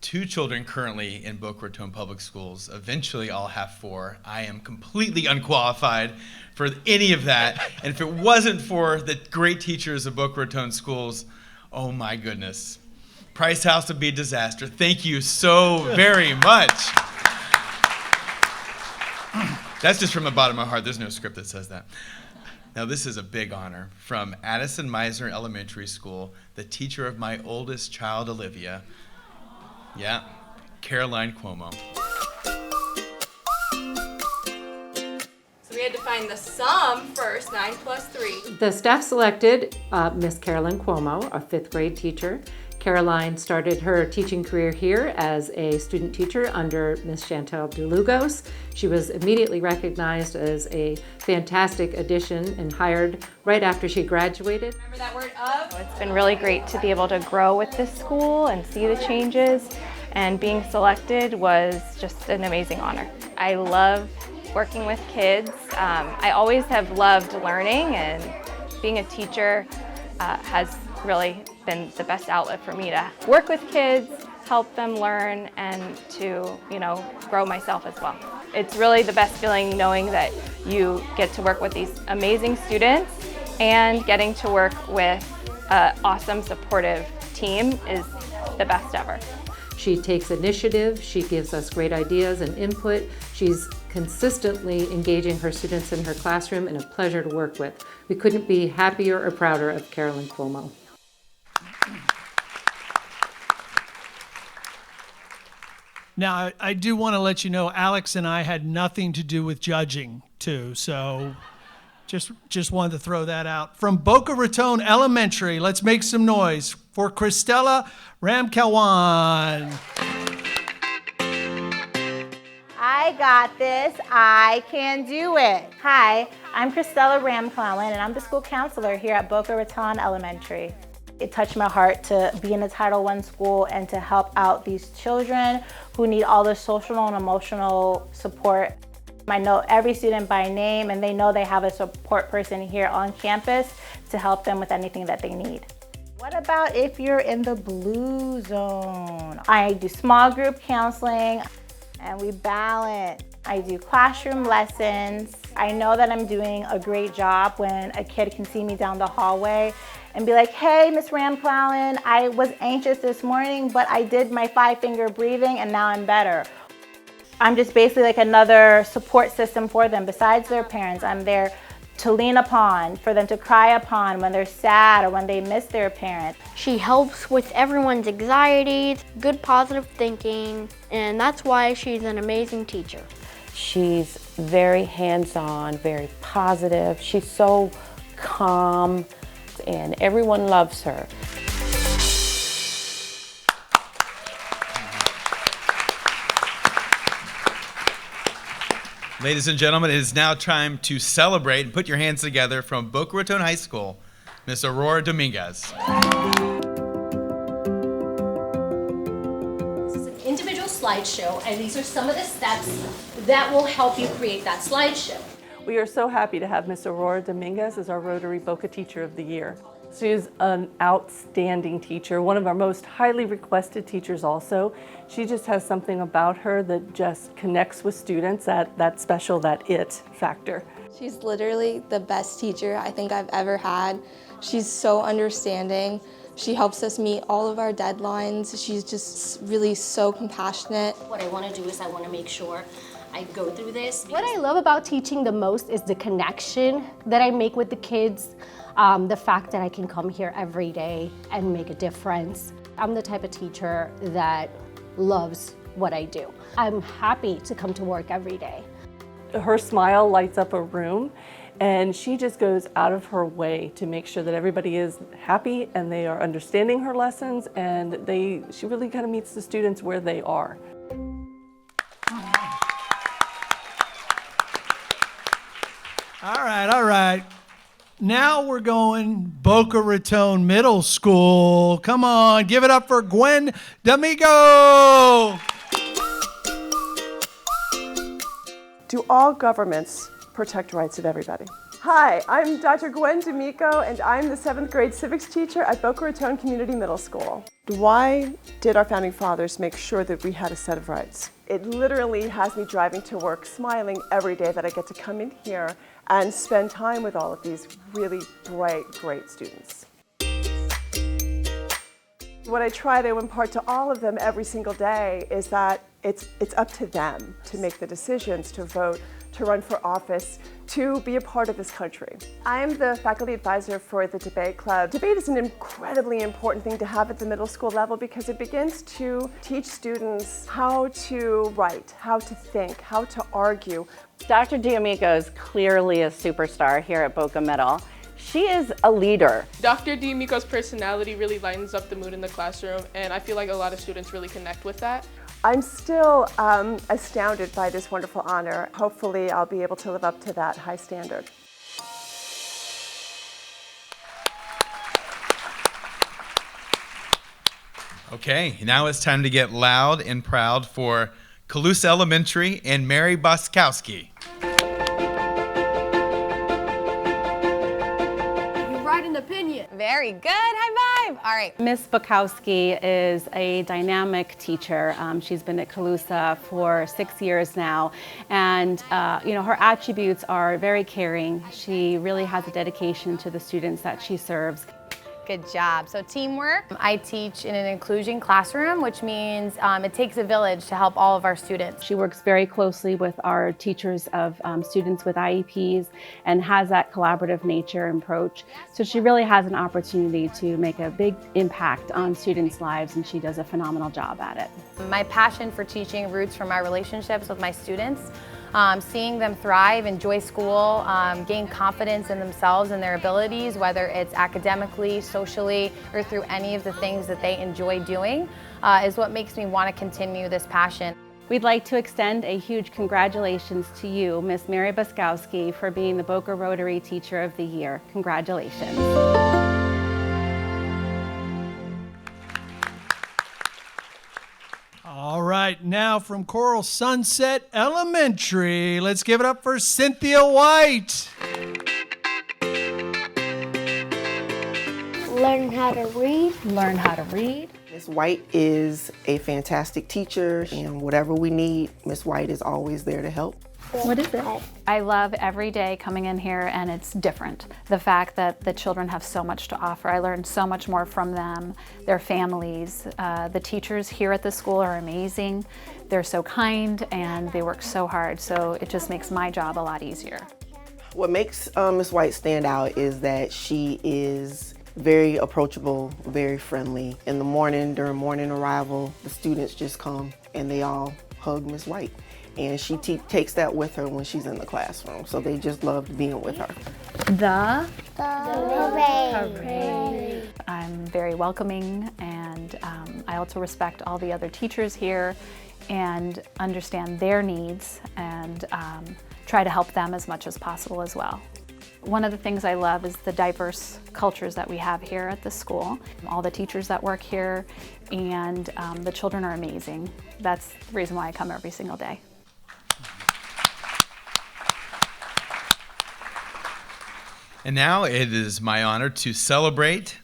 S17: 2 children currently in Boca Raton Public Schools. Eventually I'll have 4. I am completely unqualified for any of that. And if it wasn't for the great teachers of Boca Raton Schools, oh my goodness. Price House would be a disaster. Thank you so very much. That's just from the bottom of my heart. There's no script that says that. Now this is a big honor from Addison Meisner Elementary School, the teacher of my oldest child, Olivia. Yeah, Caroline Cuomo.
S18: So we had to find the sum first, 9 plus 3.
S19: The staff selected Miss Carolyn Cuomo, a 5th grade teacher. Caroline started her teaching career here as a student teacher under Miss Chantel DeLugos. She was immediately recognized as a fantastic addition and hired right after she graduated.
S18: Remember that word of?
S20: It's been really great to be able to grow with this school and see the changes, and being selected was just an amazing honor. I love working with kids. I always have loved learning, and being a teacher has really been the best outlet for me to work with kids, help them learn, and to, grow myself as well. It's really the best feeling knowing that you get to work with these amazing students, and getting to work with an awesome, supportive team is the best ever.
S19: She takes initiative, she gives us great ideas and input. She's consistently engaging her students in her classroom and a pleasure to work with. We couldn't be happier or prouder of Carolyn Cuomo.
S13: Now, I do want to let you know, Alex and I had nothing to do with judging, too, so just wanted to throw that out. From Boca Raton Elementary, let's make some noise for Christella Ramkalwan.
S21: I got this. I can do it. Hi, I'm Christella Ramkalwan, and I'm the school counselor here at Boca Raton Elementary. It touched my heart to be in a Title I school and to help out these children who need all the social and emotional support. I know every student by name, and they know they have a support person here on campus to help them with anything that they need. What about if you're in the blue zone? I do small group counseling, and we balance. I do classroom lessons. I know that I'm doing a great job when a kid can see me down the hallway and be like, hey, Miss Ramkalwan, I was anxious this morning, but I did my 5-finger breathing and now I'm better. I'm just basically like another support system for them. Besides their parents, I'm there to lean upon, for them to cry upon when they're sad or when they miss their parent.
S22: She helps with everyone's anxieties, good positive thinking, and that's why she's an amazing teacher.
S23: She's very hands-on, very positive. She's so calm, and everyone loves her.
S17: Ladies and gentlemen, it is now time to celebrate and put your hands together from Boca Raton High School, Miss Aurora Dominguez.
S24: This is an individual slideshow, and these are some of the steps that will help you create that slideshow.
S25: We are so happy to have Miss Aurora Dominguez as our Rotary Boca Teacher of the Year. She is an outstanding teacher, one of our most highly requested teachers also. She just has something about her that just connects with students, that special, that it factor.
S26: She's literally the best teacher I think I've ever had. She's so understanding. She helps us meet all of our deadlines. She's just really so compassionate.
S24: What I want to do is I want to make sure I go through this.
S27: What I love about teaching the most is the connection that I make with the kids. The fact that I can come here every day and make a difference. I'm the type of teacher that loves what I do. I'm happy to come to work every day.
S25: Her smile lights up a room, and she just goes out of her way to make sure that everybody is happy and they are understanding her lessons, and she really kind of meets the students where they are.
S13: All right. Now we're going Boca Raton Middle School. Come on, give it up for Gwen D'Amico.
S28: Do all governments protect rights of everybody? Hi, I'm Dr. Gwen D'Amico, and I'm the 7th grade civics teacher at Boca Raton Community Middle School. Why did our founding fathers make sure that we had a set of rights? It literally has me driving to work smiling every day that I get to come in here and spend time with all of these really bright, great students. What I try to impart to all of them every single day is that it's up to them to make the decisions, to vote, to run for office, to be a part of this country. I'm the faculty advisor for the debate club. Debate is an incredibly important thing to have at the middle school level because it begins to teach students how to write, how to think, how to argue.
S3: Dr. D'Amico is clearly a superstar here at Boca Middle. She is a leader.
S4: Dr. D'Amico's personality really lightens up the mood in the classroom, and I feel like a lot of students really connect with that.
S28: I'm still astounded by this wonderful honor. Hopefully I'll be able to live up to that high standard.
S17: Okay, now it's time to get loud and proud for Calusa Elementary and Mary Boskowski.
S22: You write an opinion.
S5: Very good, high five. All right.
S19: Miss Bukowski is a dynamic teacher. She's been at Calusa for 6 years now, and her attributes are very caring. She really has a dedication to the students that she serves.
S5: Good job. So teamwork. I teach in an inclusion classroom, which means it takes a village to help all of our students.
S19: She works very closely with our teachers of students with IEPs and has that collaborative nature and approach. So she really has an opportunity to make a big impact on students' lives, and she does a phenomenal job at it.
S5: My passion for teaching roots from my relationships with my students. Seeing them thrive, enjoy school, gain confidence in themselves and their abilities, whether it's academically, socially, or through any of the things that they enjoy doing, is what makes me want to continue this passion.
S19: We'd like to extend a huge congratulations to you, Miss Mary Boskowski, for being the Boca Rotary Teacher of the Year. Congratulations.
S13: All right, now from Coral Sunset Elementary, let's give it up for Cynthia White.
S22: Learn how to read.
S23: Learn how to read.
S6: Miss White is a fantastic teacher, and whatever we need, Miss White is always there to help.
S23: What is it?
S7: I love every day coming in here, and it's different. The fact that the children have so much to offer. I learn so much more from them, their families. The teachers here at the school are amazing. They're so kind and they work so hard, so it just makes my job a lot easier.
S6: What makes Miss White stand out is that she is very approachable, very friendly. In the morning, during morning arrival, the students just come and they all hug Miss White. And she takes that with her when she's in the classroom. So they just loved being with her.
S23: The
S22: Hooray.
S7: I'm very welcoming, and I also respect all the other teachers here and understand their needs and try to help them as much as possible as well. One of the things I love is the diverse cultures that we have here at the school. All the teachers that work here, and the children are amazing. That's the reason why I come every single day.
S17: And now it is my honor to celebrate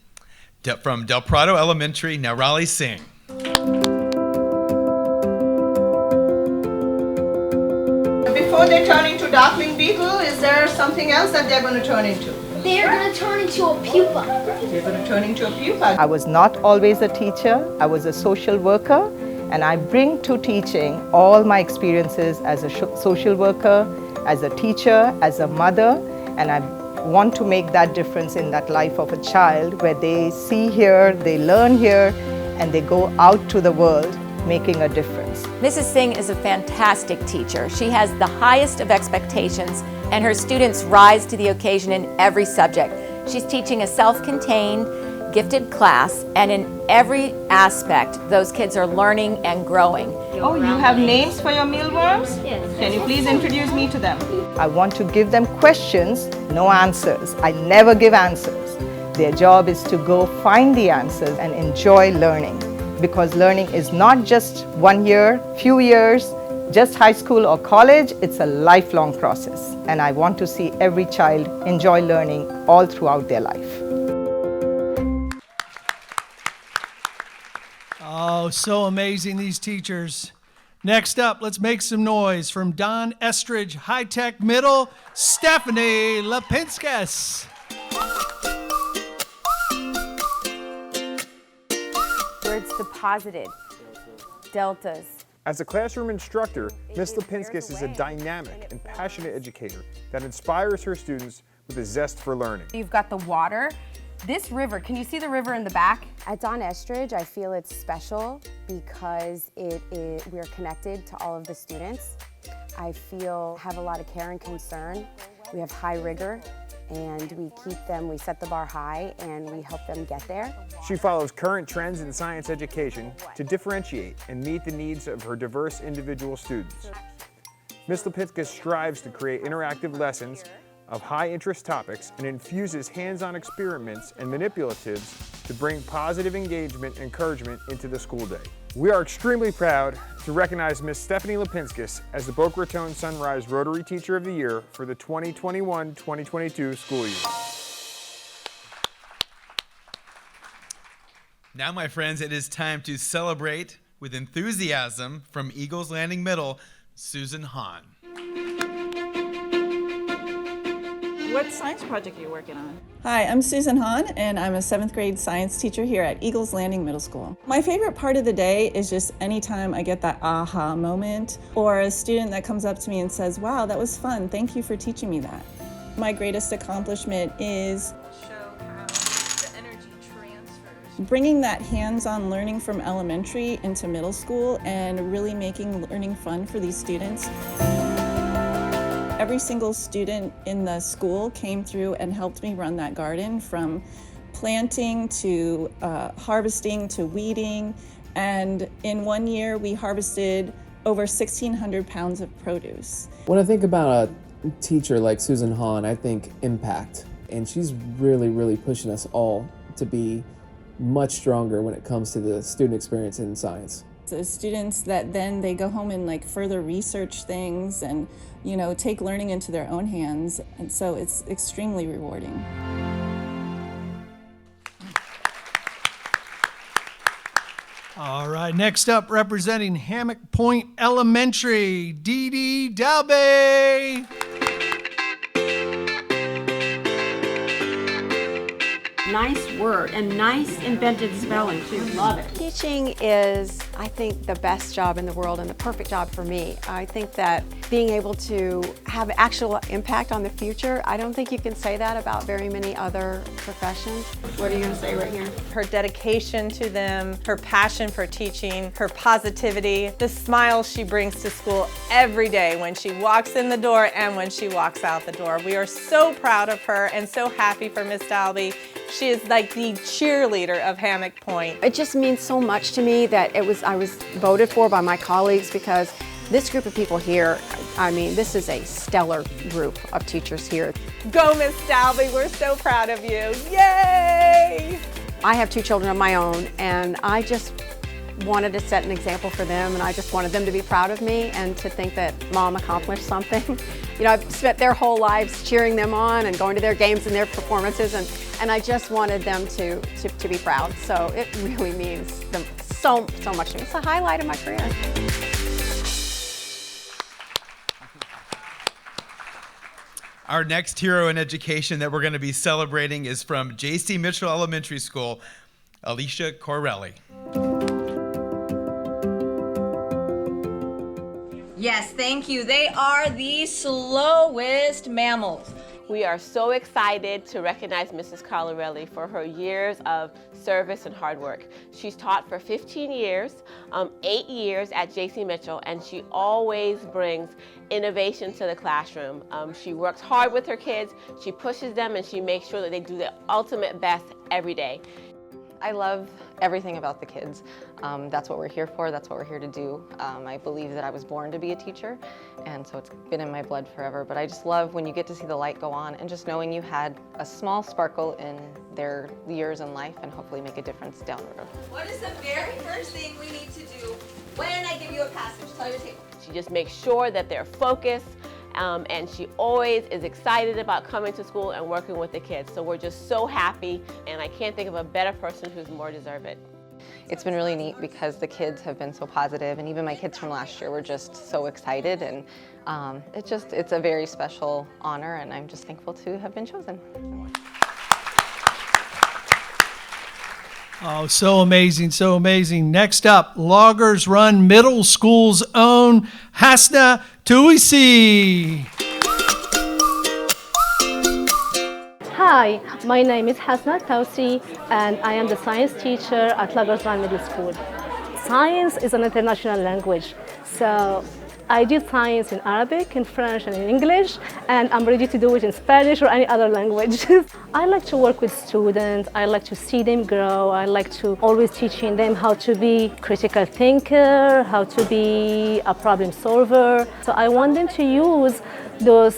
S17: from Del Prado Elementary, Nairali Singh.
S8: Before they turn into Darkwing Beetle, is there something else that they're going to turn into?
S22: They're going to turn into a pupa.
S8: They're going to turn into a pupa.
S9: I was not always a teacher. I was a social worker, and I bring to teaching all my experiences as a social worker, as a teacher, as a mother, and I want to make that difference in that life of a child where they see here, they learn here, and they go out to the world making a difference.
S10: Mrs. Singh is a fantastic teacher. She has the highest of expectations, and her students rise to the occasion in every subject. She's teaching a self-contained, gifted class, and in every aspect, those kids are learning and growing.
S8: Oh, you have names for your mealworms? Yes. Can you please introduce me to them?
S9: I want to give them questions, no answers. I never give answers. Their job is to go find the answers and enjoy learning, because learning is not just 1 year, few years, just high school or college. It's a lifelong process, and I want to see every child enjoy learning all throughout their life.
S13: Oh, so amazing, these teachers. Next up, let's make some noise from Don Estridge High Tech Middle, Stephanie Lepinskas.
S29: Words deposited, deltas,
S1: As a classroom instructor, Ms. Lipinskis is a dynamic and passionate educator that inspires her students with a zest for learning.
S2: You've got the water. This river, can you see the river in the back?
S11: At Dawn Estridge, I feel it's special because we're connected to all of the students. I have a lot of care and concern. We have high rigor, and we set the bar high, and we help them get there.
S1: She follows current trends in science education to differentiate and meet the needs of her diverse individual students. Ms. Lipinskis strives to create interactive lessons of high-interest topics and infuses hands-on experiments and manipulatives to bring positive engagement and encouragement into the school day. We are extremely proud to recognize Ms. Stephanie Lipinskis as the Boca Raton Sunrise Rotary Teacher of the Year for the 2021-2022 school year.
S17: Now, my friends, it is time to celebrate with enthusiasm from Eagles Landing Middle, Susan Hahn.
S12: What science project are you working on? Hi, I'm Susan Hahn, and I'm a 7th grade science teacher here at Eagles Landing Middle School. My favorite part of the day is just anytime I get that aha moment, or a student that comes up to me and says, wow, that was fun, thank you for teaching me that. My greatest accomplishment is bringing that hands-on learning from elementary into middle school and really making learning fun for these students. Every single student in the school came through and helped me run that garden, from planting to harvesting to weeding. And in 1 year, we harvested over 1,600 pounds of produce.
S14: When I think about a teacher like Susan Hahn, I think impact. And she's really, really pushing us all to be much stronger when it comes to the student experience in science.
S12: So students that then they go home and further research things and take learning into their own hands, and so it's extremely rewarding.
S13: All right, next up, representing Hammock Point Elementary, Dee Dee Dalbey.
S15: Nice word and nice invented spelling too. Love it.
S16: Teaching is, I think, the best job in the world and the perfect job for me. I think that being able to have actual impact on the future, I don't think you can say that about very many other professions. What are you going to say right here?
S18: Her dedication to them, her passion for teaching, her positivity, the smile she brings to school every day when she walks in the door and when she walks out the door. We are so proud of her and so happy for Miss Dalbey. She is like the cheerleader of Hammock Point.
S16: It just means so much to me that I was voted for by my colleagues, because this group of people here, I mean, this is a stellar group of teachers here.
S18: Go, Miss Dalbey, we're so proud of you. Yay!
S16: I have 2 children of my own, and I just wanted to set an example for them, and I just wanted them to be proud of me and to think that Mom accomplished something. I've spent their whole lives cheering them on and going to their games and their performances, and I just wanted them to be proud. So it really means them so much to me. It's a highlight of my career.
S17: Our next hero in education that we're going to be celebrating is from J.C. Mitchell Elementary School, Alicia Corelli.
S29: Yes, thank you. They are the slowest mammals.
S30: We are so excited to recognize Mrs. Corelli for her years of service and hard work. She's taught for 15 years, 8 years at J.C. Mitchell, and she always brings innovation to the classroom. She works hard with her kids, she pushes them, and she makes sure that they do their ultimate best every day.
S31: I love everything about the kids. That's what we're here for, that's what we're here to do. I believe that I was born to be a teacher, and so it's been in my blood forever. But I just love when you get to see the light go on and just knowing you had a small sparkle in their years in life and hopefully make a difference down the road.
S29: What is the very first thing we need to do when I give you a passage? Tell your table.
S30: She just makes sure that they're focused, and she always is excited about coming to school and working with the kids. So we're just so happy, and I can't think of a better person who's more deserving.
S31: It's been really neat because the kids have been so positive, and even my kids from last year were just so excited, and it's a very special honor, and I'm just thankful to have been chosen.
S13: Oh, so amazing, so amazing. Next up, Loggers Run Middle School's own Hasna Tuisi.
S3: Hi, my name is Hasna Tausi and I am the science teacher at Loggers Run Middle School. Science is an international language, so I did science in Arabic, in French and in English, and I'm ready to do it in Spanish or any other language. I like to work with students, I like to see them grow, I like to always teaching them how to be critical thinker, how to be a problem solver. So I want them to use those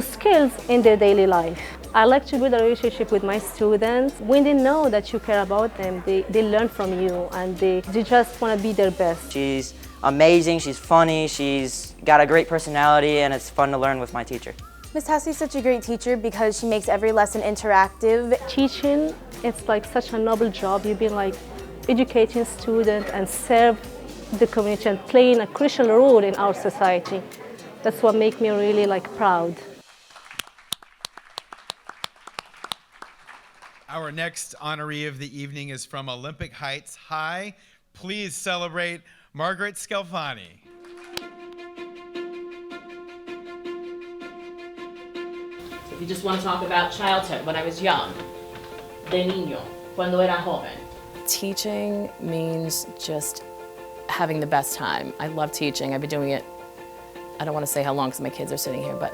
S3: skills in their daily life. I like to build a relationship with my students. When they know that you care about them, they learn from you and they just want to be their best.
S4: She's amazing, she's funny, she's got a great personality, and it's fun to learn with my teacher.
S5: Ms. Hussey is such a great teacher because she makes every lesson interactive.
S3: Teaching, it's like such a noble job. You've been like educating students and serve the community and playing a crucial role in our society. That's what makes me really proud.
S17: Our next honoree of the evening is from Olympic Heights High. Please celebrate Margaret Scalfani.
S19: So if you just want to talk about childhood, when I was young, de niño, cuando era joven.
S20: Teaching means just having the best time. I love teaching. I've been doing it, I don't want to say how long because my kids are sitting here, but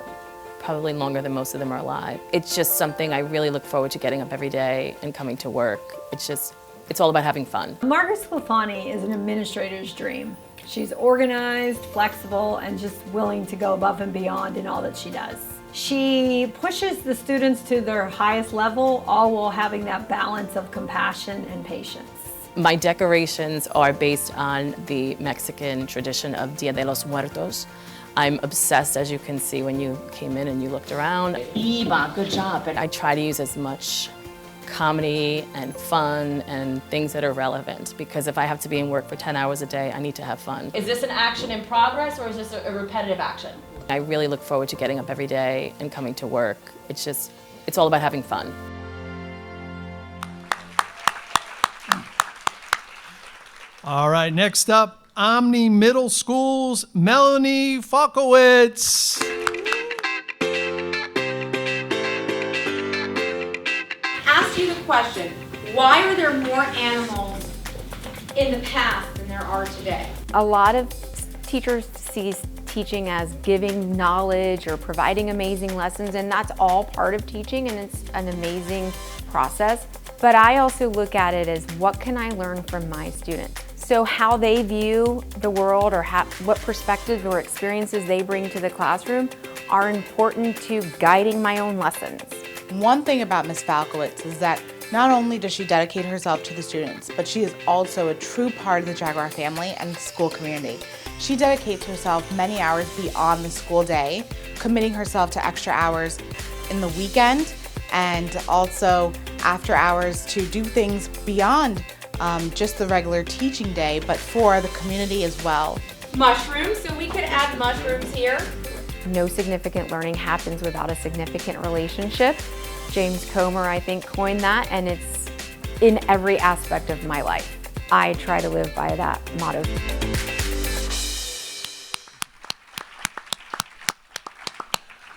S20: probably longer than most of them are alive. It's just something I really look forward to getting up every day and coming to work. It's all about having fun.
S21: Margaret Scalfani is an administrator's dream. She's organized, flexible, and just willing to go above and beyond in all that she does. She pushes the students to their highest level, all while having that balance of compassion and patience.
S20: My decorations are based on the Mexican tradition of Dia de los Muertos. I'm obsessed, as you can see when you came in and you looked around.
S19: Eva, good job.
S20: But I try to use as much comedy and fun and things that are relevant, because if I have to be in work for 10 hours a day, I need to have fun.
S19: Is this an action in progress or is this a repetitive action?
S20: I really look forward to getting up every day and coming to work. It's all about having fun.
S13: All right, next up, Omni Middle School's Melanie Falkowitz.
S15: Ask you the question, why are there more animals in the past than there are today?
S11: A lot of teachers see teaching as giving knowledge or providing amazing lessons, and that's all part of teaching, and it's an amazing process. But I also look at it as, what can I learn from my students? So how they view the world, or what perspectives or experiences they bring to the classroom, are important to guiding my own lessons.
S24: One thing about Ms. Falkowitz is that not only does she dedicate herself to the students, but she is also a true part of the Jaguar family and the school community. She dedicates herself many hours beyond the school day, committing herself to extra hours in the weekend and also after hours to do things beyond just the regular teaching day, but for the community as well.
S15: Mushrooms, so we could add mushrooms here.
S11: No significant learning happens without a significant relationship. James Comer, I think, coined that, and it's in every aspect of my life. I try to live by that motto.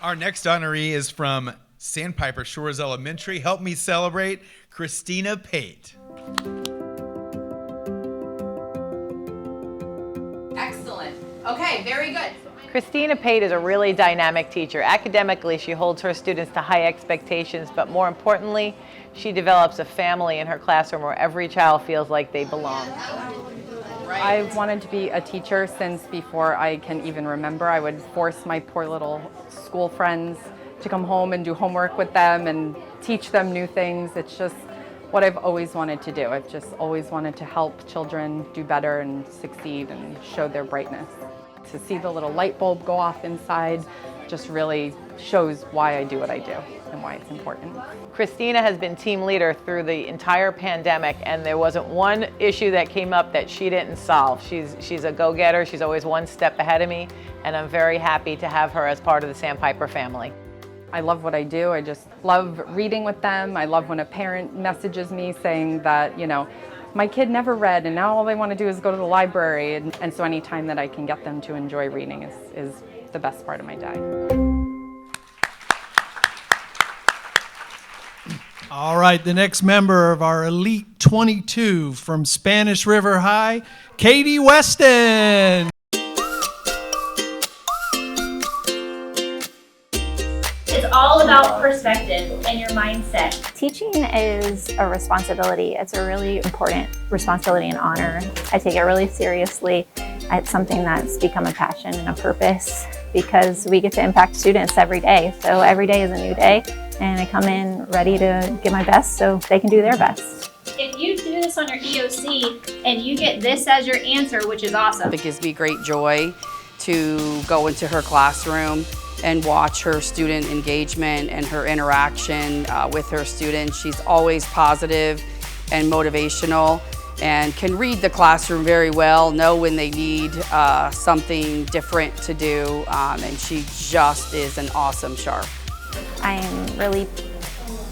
S17: Our next honoree is from Sandpiper Shores Elementary. Help me celebrate Christina Pate.
S29: Excellent. Okay, very good.
S25: Christina Pate is a really dynamic teacher. Academically, she holds her students to high expectations, but more importantly, she develops a family in her classroom where every child feels like they belong.
S26: I've wanted to be a teacher since before I can even remember. I would force my poor little school friends to come home and do homework with them and teach them new things. It's just what I've always wanted to do. I've just always wanted to help children do better and succeed and show their brightness. To see the little light bulb go off inside just really shows why I do what I do and why it's important.
S25: Christina has been team leader through the entire pandemic, and there wasn't one issue that came up that she didn't solve. She's a go-getter. She's always one step ahead of me, and I'm very happy to have her as part of the Sandpiper family.
S26: I love what I do. I just love reading with them. I love when a parent messages me saying that, you know, my kid never read and now all they want to do is go to the library. And so any time that I can get them to enjoy reading is the best part of my day.
S13: All right, the next member of our Elite 22 from Spanish River High, Katie Weston.
S1: It's all about perspective and your mindset.
S2: Teaching is a responsibility. It's a really important responsibility and honor. I take it really seriously. It's something that's become a passion and a purpose because we get to impact students every day. So every day is a new day, and I come in ready to give my best so they can do their best.
S1: If you do this on your EOC and you get this as your answer, which is awesome.
S6: It gives me great joy to go into her classroom and watch her student engagement and her interaction with her students. She's always positive and motivational and can read the classroom very well, know when they need something different to do, and she just is an awesome sharp.
S2: I'm really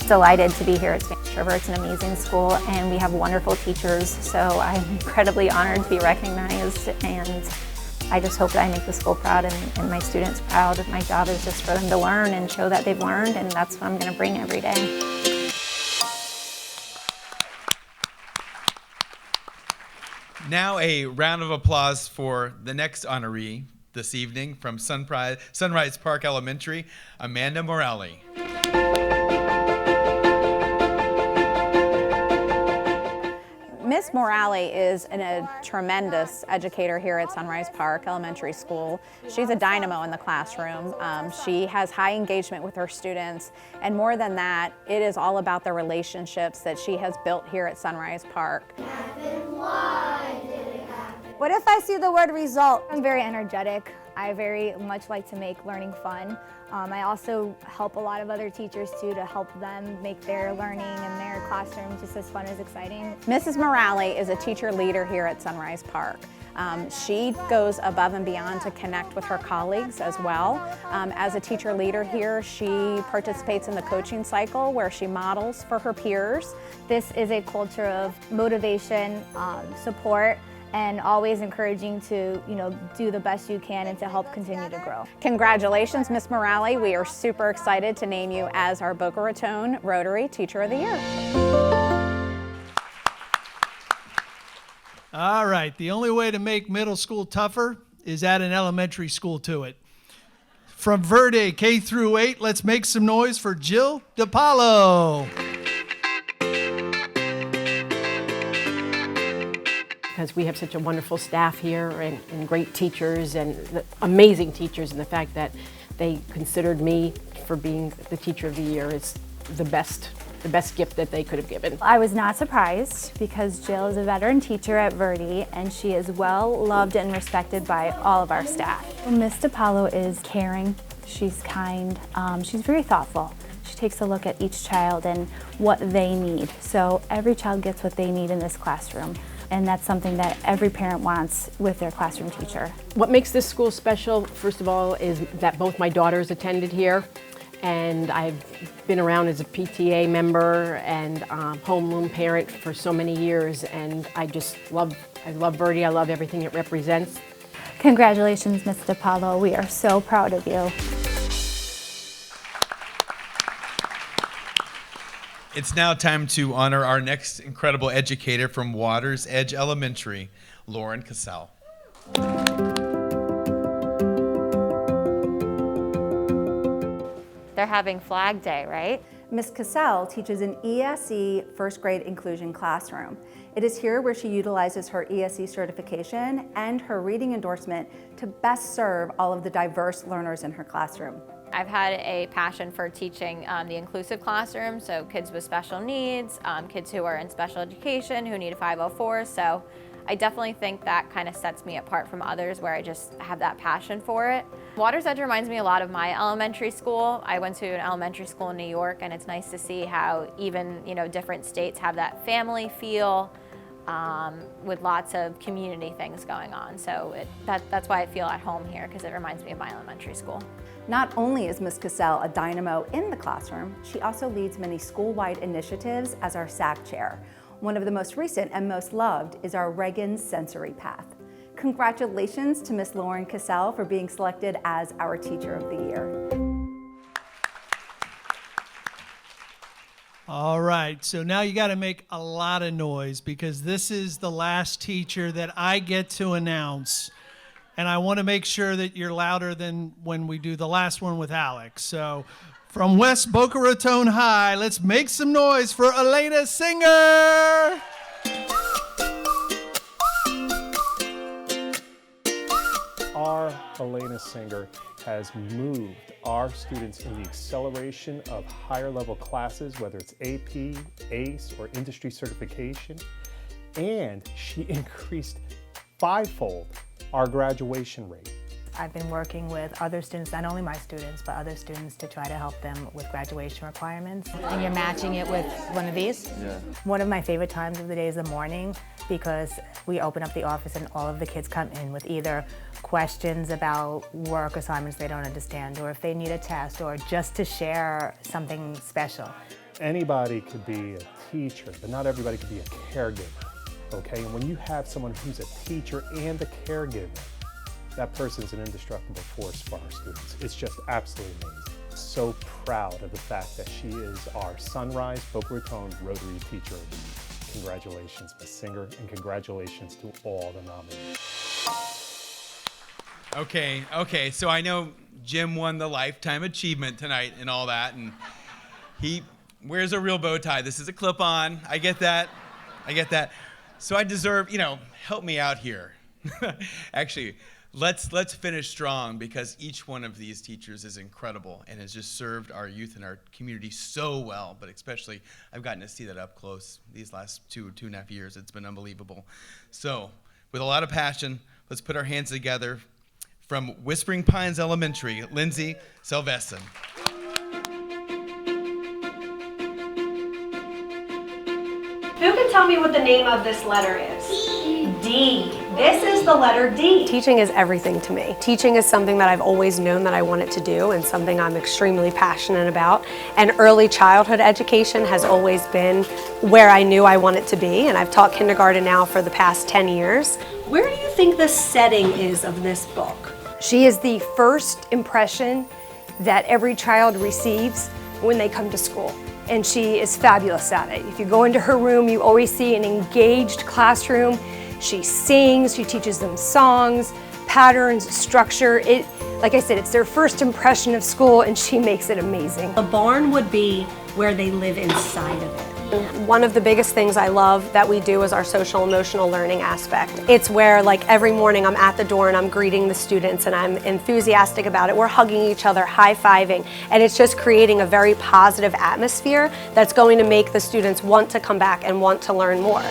S2: delighted to be here at Spanish River. It's an amazing school and we have wonderful teachers, so I'm incredibly honored to be recognized, and I just hope that I make the school proud and my students proud. My job is just for them to learn and show that they've learned, and that's what I'm going to bring every day.
S17: Now a round of applause for the next honoree this evening from Sunrise Park Elementary, Amanda Morale.
S16: Miss Morale is a tremendous educator here at Sunrise Park Elementary School. She's a dynamo in the classroom. She has high engagement with her students, and more than that, it is all about the relationships that she has built here at Sunrise Park.
S7: What if I see the word result? I'm very energetic. I very much like to make learning fun. I also help a lot of other teachers too to help them make their learning and their classroom just as fun as exciting.
S16: Mrs. Morale is a teacher leader here at Sunrise Park. She goes above and beyond to connect with her colleagues as well. As a teacher leader here, she participates in the coaching cycle where she models for her peers.
S7: This is a culture of motivation, support, and always encouraging to, do the best you can and to help continue to grow.
S16: Congratulations, Miss Morale. We are super excited to name you as our Boca Raton Rotary Teacher of the Year.
S13: All right, the only way to make middle school tougher is add an elementary school to it. From Verde K through 8, let's make some noise for Jill DiPaolo.
S8: Because we have such a wonderful staff here and great teachers and amazing teachers, and the fact that they considered me for being the Teacher of the Year is the best gift that they could have given.
S7: I was not surprised because Jill is a veteran teacher at Verde and she is well loved and respected by all of our staff. Miss DiPaolo is caring, she's kind, she's very thoughtful. She takes a look at each child and what they need. So every child gets what they need in this classroom. And that's something that every parent wants with their classroom teacher.
S8: What makes this school special, first of all, is that both my daughters attended here, and I've been around as a PTA member and homeroom parent for so many years, and I love Verde. I love everything it represents.
S7: Congratulations, Ms. DiPaolo. We are so proud of you.
S17: It's now time to honor our next incredible educator from Waters Edge Elementary, Lauren Cassell.
S9: They're having Flag Day, right?
S10: Ms. Cassell teaches an ESE first grade inclusion classroom. It is here where she utilizes her ESE certification and her reading endorsement to best serve all of the diverse learners in her classroom.
S9: I've had a passion for teaching the inclusive classroom, so kids with special needs, kids who are in special education, who need a 504, so I definitely think that kind of sets me apart from others where I just have that passion for it. Waters Edge reminds me a lot of my elementary school. I went to an elementary school in New York, and it's nice to see how even different states have that family feel. with lots of community things going on. So that's why I feel at home here, because it reminds me of my elementary school.
S10: Not only is Ms. Cassell a dynamo in the classroom, she also leads many school-wide initiatives as our SAC chair. One of the most recent and most loved is our Reagan Sensory Path. Congratulations to Ms. Lauren Cassell for being selected as our Teacher of the Year.
S13: All right, so now you got to make a lot of noise because this is the last teacher that I get to announce. And I want to make sure that you're louder than when we do the last one with Alex. So from West Boca Raton High, let's make some noise for Elena Singer.
S4: Our Elena Singer has moved our students in the acceleration of higher level classes, whether it's AP, ACE, or industry certification, and she increased fivefold our graduation rate.
S5: I've been working with other students, not only my students, but other students to try to help them with graduation requirements.
S12: And you're matching it with one of these?
S5: Yeah. One of my favorite times of the day is the morning, because we open up the office and all of the kids come in with either questions about work assignments they don't understand, or if they need a test, or just to share something special.
S4: Anybody could be a teacher, but not everybody could be a caregiver, okay? And when you have someone who's a teacher and a caregiver, that person's an indestructible force for our students. It's just absolutely amazing. So proud of the fact that she is our Sunrise Boca Raton Rotary Teacher of the Year. Congratulations, Ms. Singer, and congratulations to all the nominees.
S17: Okay, so I know Jim won the Lifetime Achievement tonight and all that, and he wears a real bow tie. This is a clip-on. I get that. So I deserve, help me out here. Actually, let's finish strong, because each one of these teachers is incredible and has just served our youth and our community so well, but especially I've gotten to see that up close these last 2.5 years. It's been unbelievable. So with a lot of passion, let's put our hands together. From Whispering Pines Elementary, Lindsay Sylveston.
S14: Who can tell me what the name of this letter is? D. This is the letter D.
S18: Teaching is everything to me. Teaching is something that I've always known that I wanted to do, and something I'm extremely passionate about. And early childhood education has always been where I knew I wanted to be, and I've taught kindergarten now for the past 10 years.
S14: Where do you think the setting is of this book?
S18: She is the first impression that every child receives when they come to school. And she is fabulous at it. If you go into her room, you always see an engaged classroom. She sings, she teaches them songs, patterns, structure. Like I said, it's their first impression of school, and she makes it amazing.
S14: The barn would be where they live inside of it.
S18: One of the biggest things I love that we do is our social emotional learning aspect. It's where, like, every morning I'm at the door and I'm greeting the students and I'm enthusiastic about it. We're hugging each other, high-fiving, and it's just creating a very positive atmosphere that's going to make the students want to come back and want to learn more.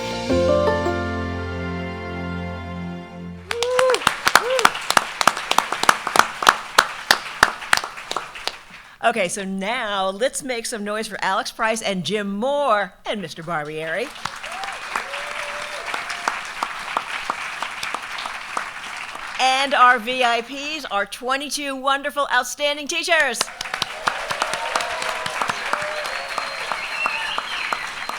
S22: Okay, so now let's make some noise for Alex Price and Jim Moore and Mr. Barbieri. And our VIPs, our 22 wonderful, outstanding teachers.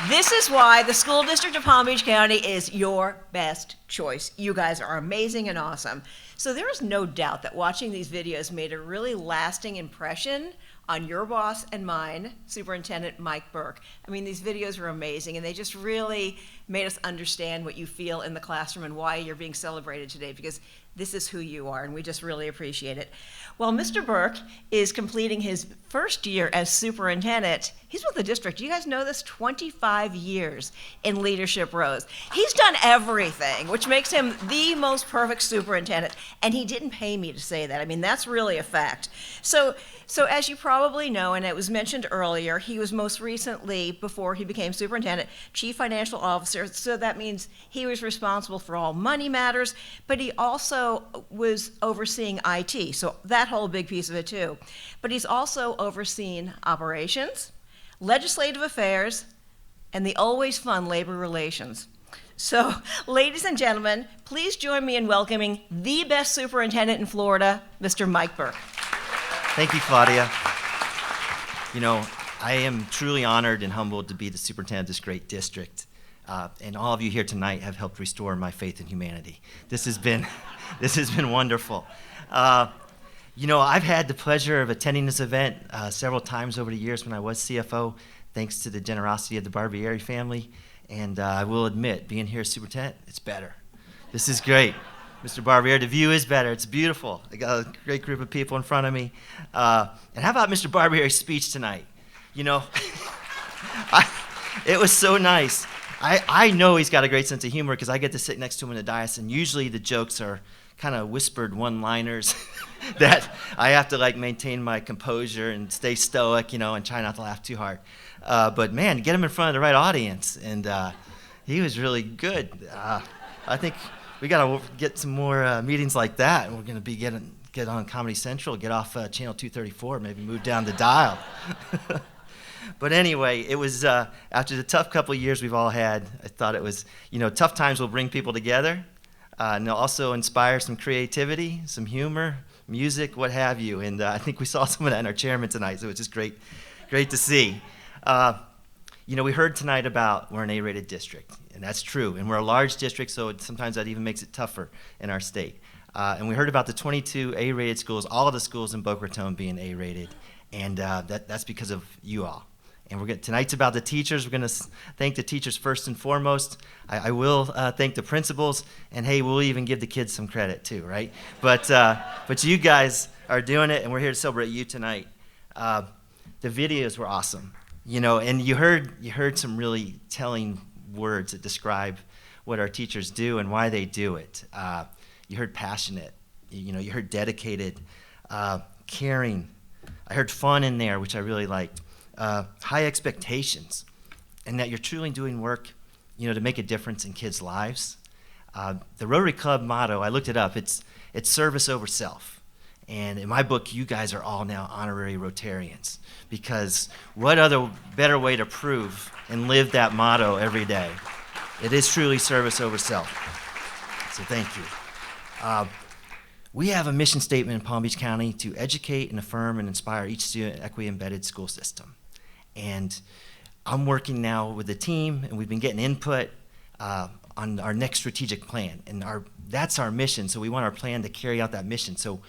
S22: This is why the School District of Palm Beach County is your best choice. You guys are amazing and awesome. So there is no doubt that watching these videos made a really lasting impression on your boss and mine, Superintendent Mike Burke. I mean, these videos were amazing, and they just really made us understand what you feel in the classroom and why you're being celebrated today, because this is who you are, and we just really appreciate it. Well, Mr. Burke is completing his first year as superintendent. He's with the district. You guys know this? 25 years in leadership roles. He's done everything, which makes him the most perfect superintendent, and he didn't pay me to say that. I mean, that's really a fact. So as you probably know, and it was mentioned earlier, he was most recently, before he became superintendent, chief financial officer. So that means he was responsible for all money matters, but he also was overseeing IT, so that whole big piece of it too. But he's also overseen operations, legislative affairs, and the always fun labor relations. So, ladies and gentlemen, please join me in welcoming the best superintendent in Florida, Mr. Mike Burke.
S3: Thank you, Claudia. You know, I am truly honored and humbled to be the superintendent of this great district. And all of you here tonight have helped restore my faith in humanity. This has been wonderful. You know, I've had the pleasure of attending this event several times over the years when I was CFO, thanks to the generosity of the Barbieri family. And I will admit, being here as superintendent, it's better. This is great. Mr. Barbieri, the view is better. It's beautiful. I got a great group of people in front of me. And how about Mr. Barbieri's speech tonight? You know, it was so nice. I know he's got a great sense of humor because I get to sit next to him in the dais, and usually the jokes are kind of whispered one-liners that I have to like maintain my composure and stay stoic, you know, and try not to laugh too hard. But man, get him in front of the right audience, and he was really good. I think we got to get some more meetings like that, and we're going to be get on Comedy Central, get off channel 234, maybe move down the dial. But anyway, it was after the tough couple of years we've all had, I thought it was, you know, tough times will bring people together, and they'll also inspire some creativity, some humor, music, what have you. And I think we saw some of that in our chairman tonight, so it was just great to see. You know, we heard tonight about we're an A-rated district, and that's true. And we're a large district, so sometimes that even makes it tougher in our state. And we heard about the 22 A-rated schools, all of the schools in Boca Raton being A-rated, and that's because of you all. And tonight's about the teachers. We're going to thank the teachers first and foremost. I will thank the principals, and hey, we'll even give the kids some credit too, right? But you guys are doing it, and we're here to celebrate you tonight. The videos were awesome, you know, and you heard some really telling words that describe what our teachers do and why they do it. You heard passionate, you know, you heard dedicated, caring. I heard fun in there, which I really liked. High expectations, and that you're truly doing work, you know, to make a difference in kids' lives. The Rotary Club motto, I looked it up, it's service over self. And in my book, you guys are all now honorary Rotarians, because what other better way to prove and live that motto every day? It is truly service over self. So thank you. We have a mission statement in Palm Beach County to educate and affirm and inspire each student in equity-embedded school system. And I'm working now with the team, and we've been getting input on our next strategic plan. And that's our mission, so we want our plan to carry out that mission. So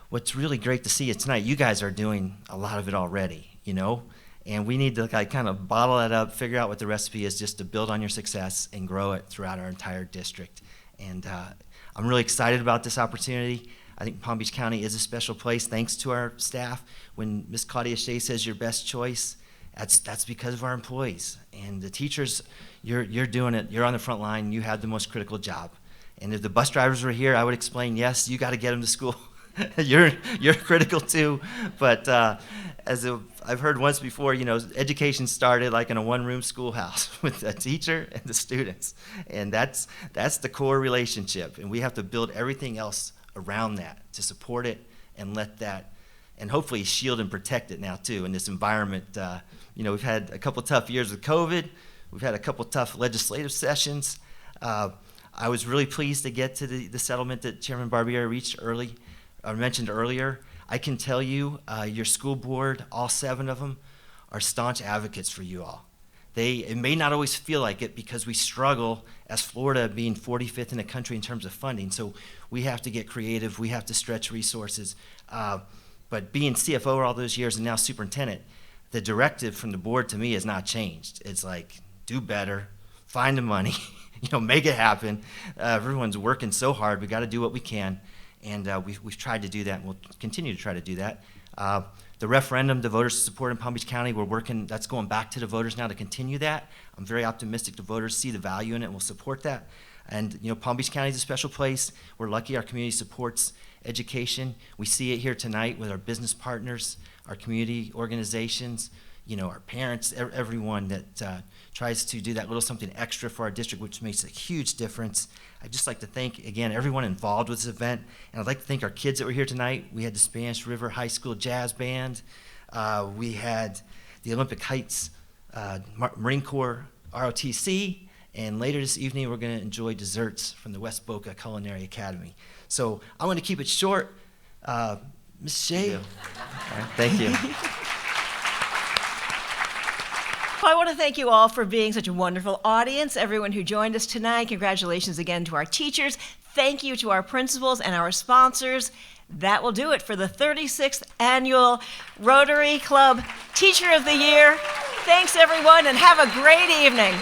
S3: what's really great to see is tonight, you guys are doing a lot of it already, you know? And we need to kind of bottle that up, figure out what the recipe is just to build on your success and grow it throughout our entire district. And I'm really excited about this opportunity. I think Palm Beach County is a special place thanks to our staff. When Ms. Claudia Shea says your best choice, that's because of our employees. And the teachers, you're doing it. You're on the front line. You have the most critical job. And if the bus drivers were here, I would explain, yes, you got to get them to school. you're critical too. But I've heard once before, you know, education started like in a one-room schoolhouse with a teacher and the students. And that's the core relationship. And we have to build everything else around that to support it and let that, and hopefully shield and protect it now too in this environment. You know, we've had a couple tough years with COVID. We've had a couple tough legislative sessions. I was really pleased to get to the settlement that Chairman Barbieri mentioned earlier. I can tell you, your school board, all 7 of them, are staunch advocates for you all. It may not always feel like it because we struggle as Florida being 45th in the country in terms of funding, so we have to get creative, we have to stretch resources. But being CFO all those years and now superintendent, the directive from the board to me has not changed. It's like, do better, find the money, you know, make it happen. Everyone's working so hard, we got to do what we can. And we've tried to do that, and we'll continue to try to do that. The referendum, the voters' support in Palm Beach County, we're working, that's going back to the voters now to continue that. I'm very optimistic the voters see the value in it and will support that. And you know, Palm Beach County is a special place. We're lucky our community supports education. We see it here tonight with our business partners, our community organizations, you know, our parents, everyone that tries to do that little something extra for our district, which makes a huge difference. I'd just like to thank, again, everyone involved with this event. And I'd like to thank our kids that were here tonight. We had the Spanish River High School Jazz Band. We had the Olympic Heights Marine Corps ROTC. And later this evening, we're going to enjoy desserts from the West Boca Culinary Academy. So I'm going to keep it short. Ms. Shea. Thank you.
S22: I want to thank you all for being such a wonderful audience, everyone who joined us tonight. Congratulations again to our teachers. Thank you to our principals and our sponsors. That will do it for the 36th Annual Rotary Club Teacher of the Year. Thanks, everyone, and have a great evening.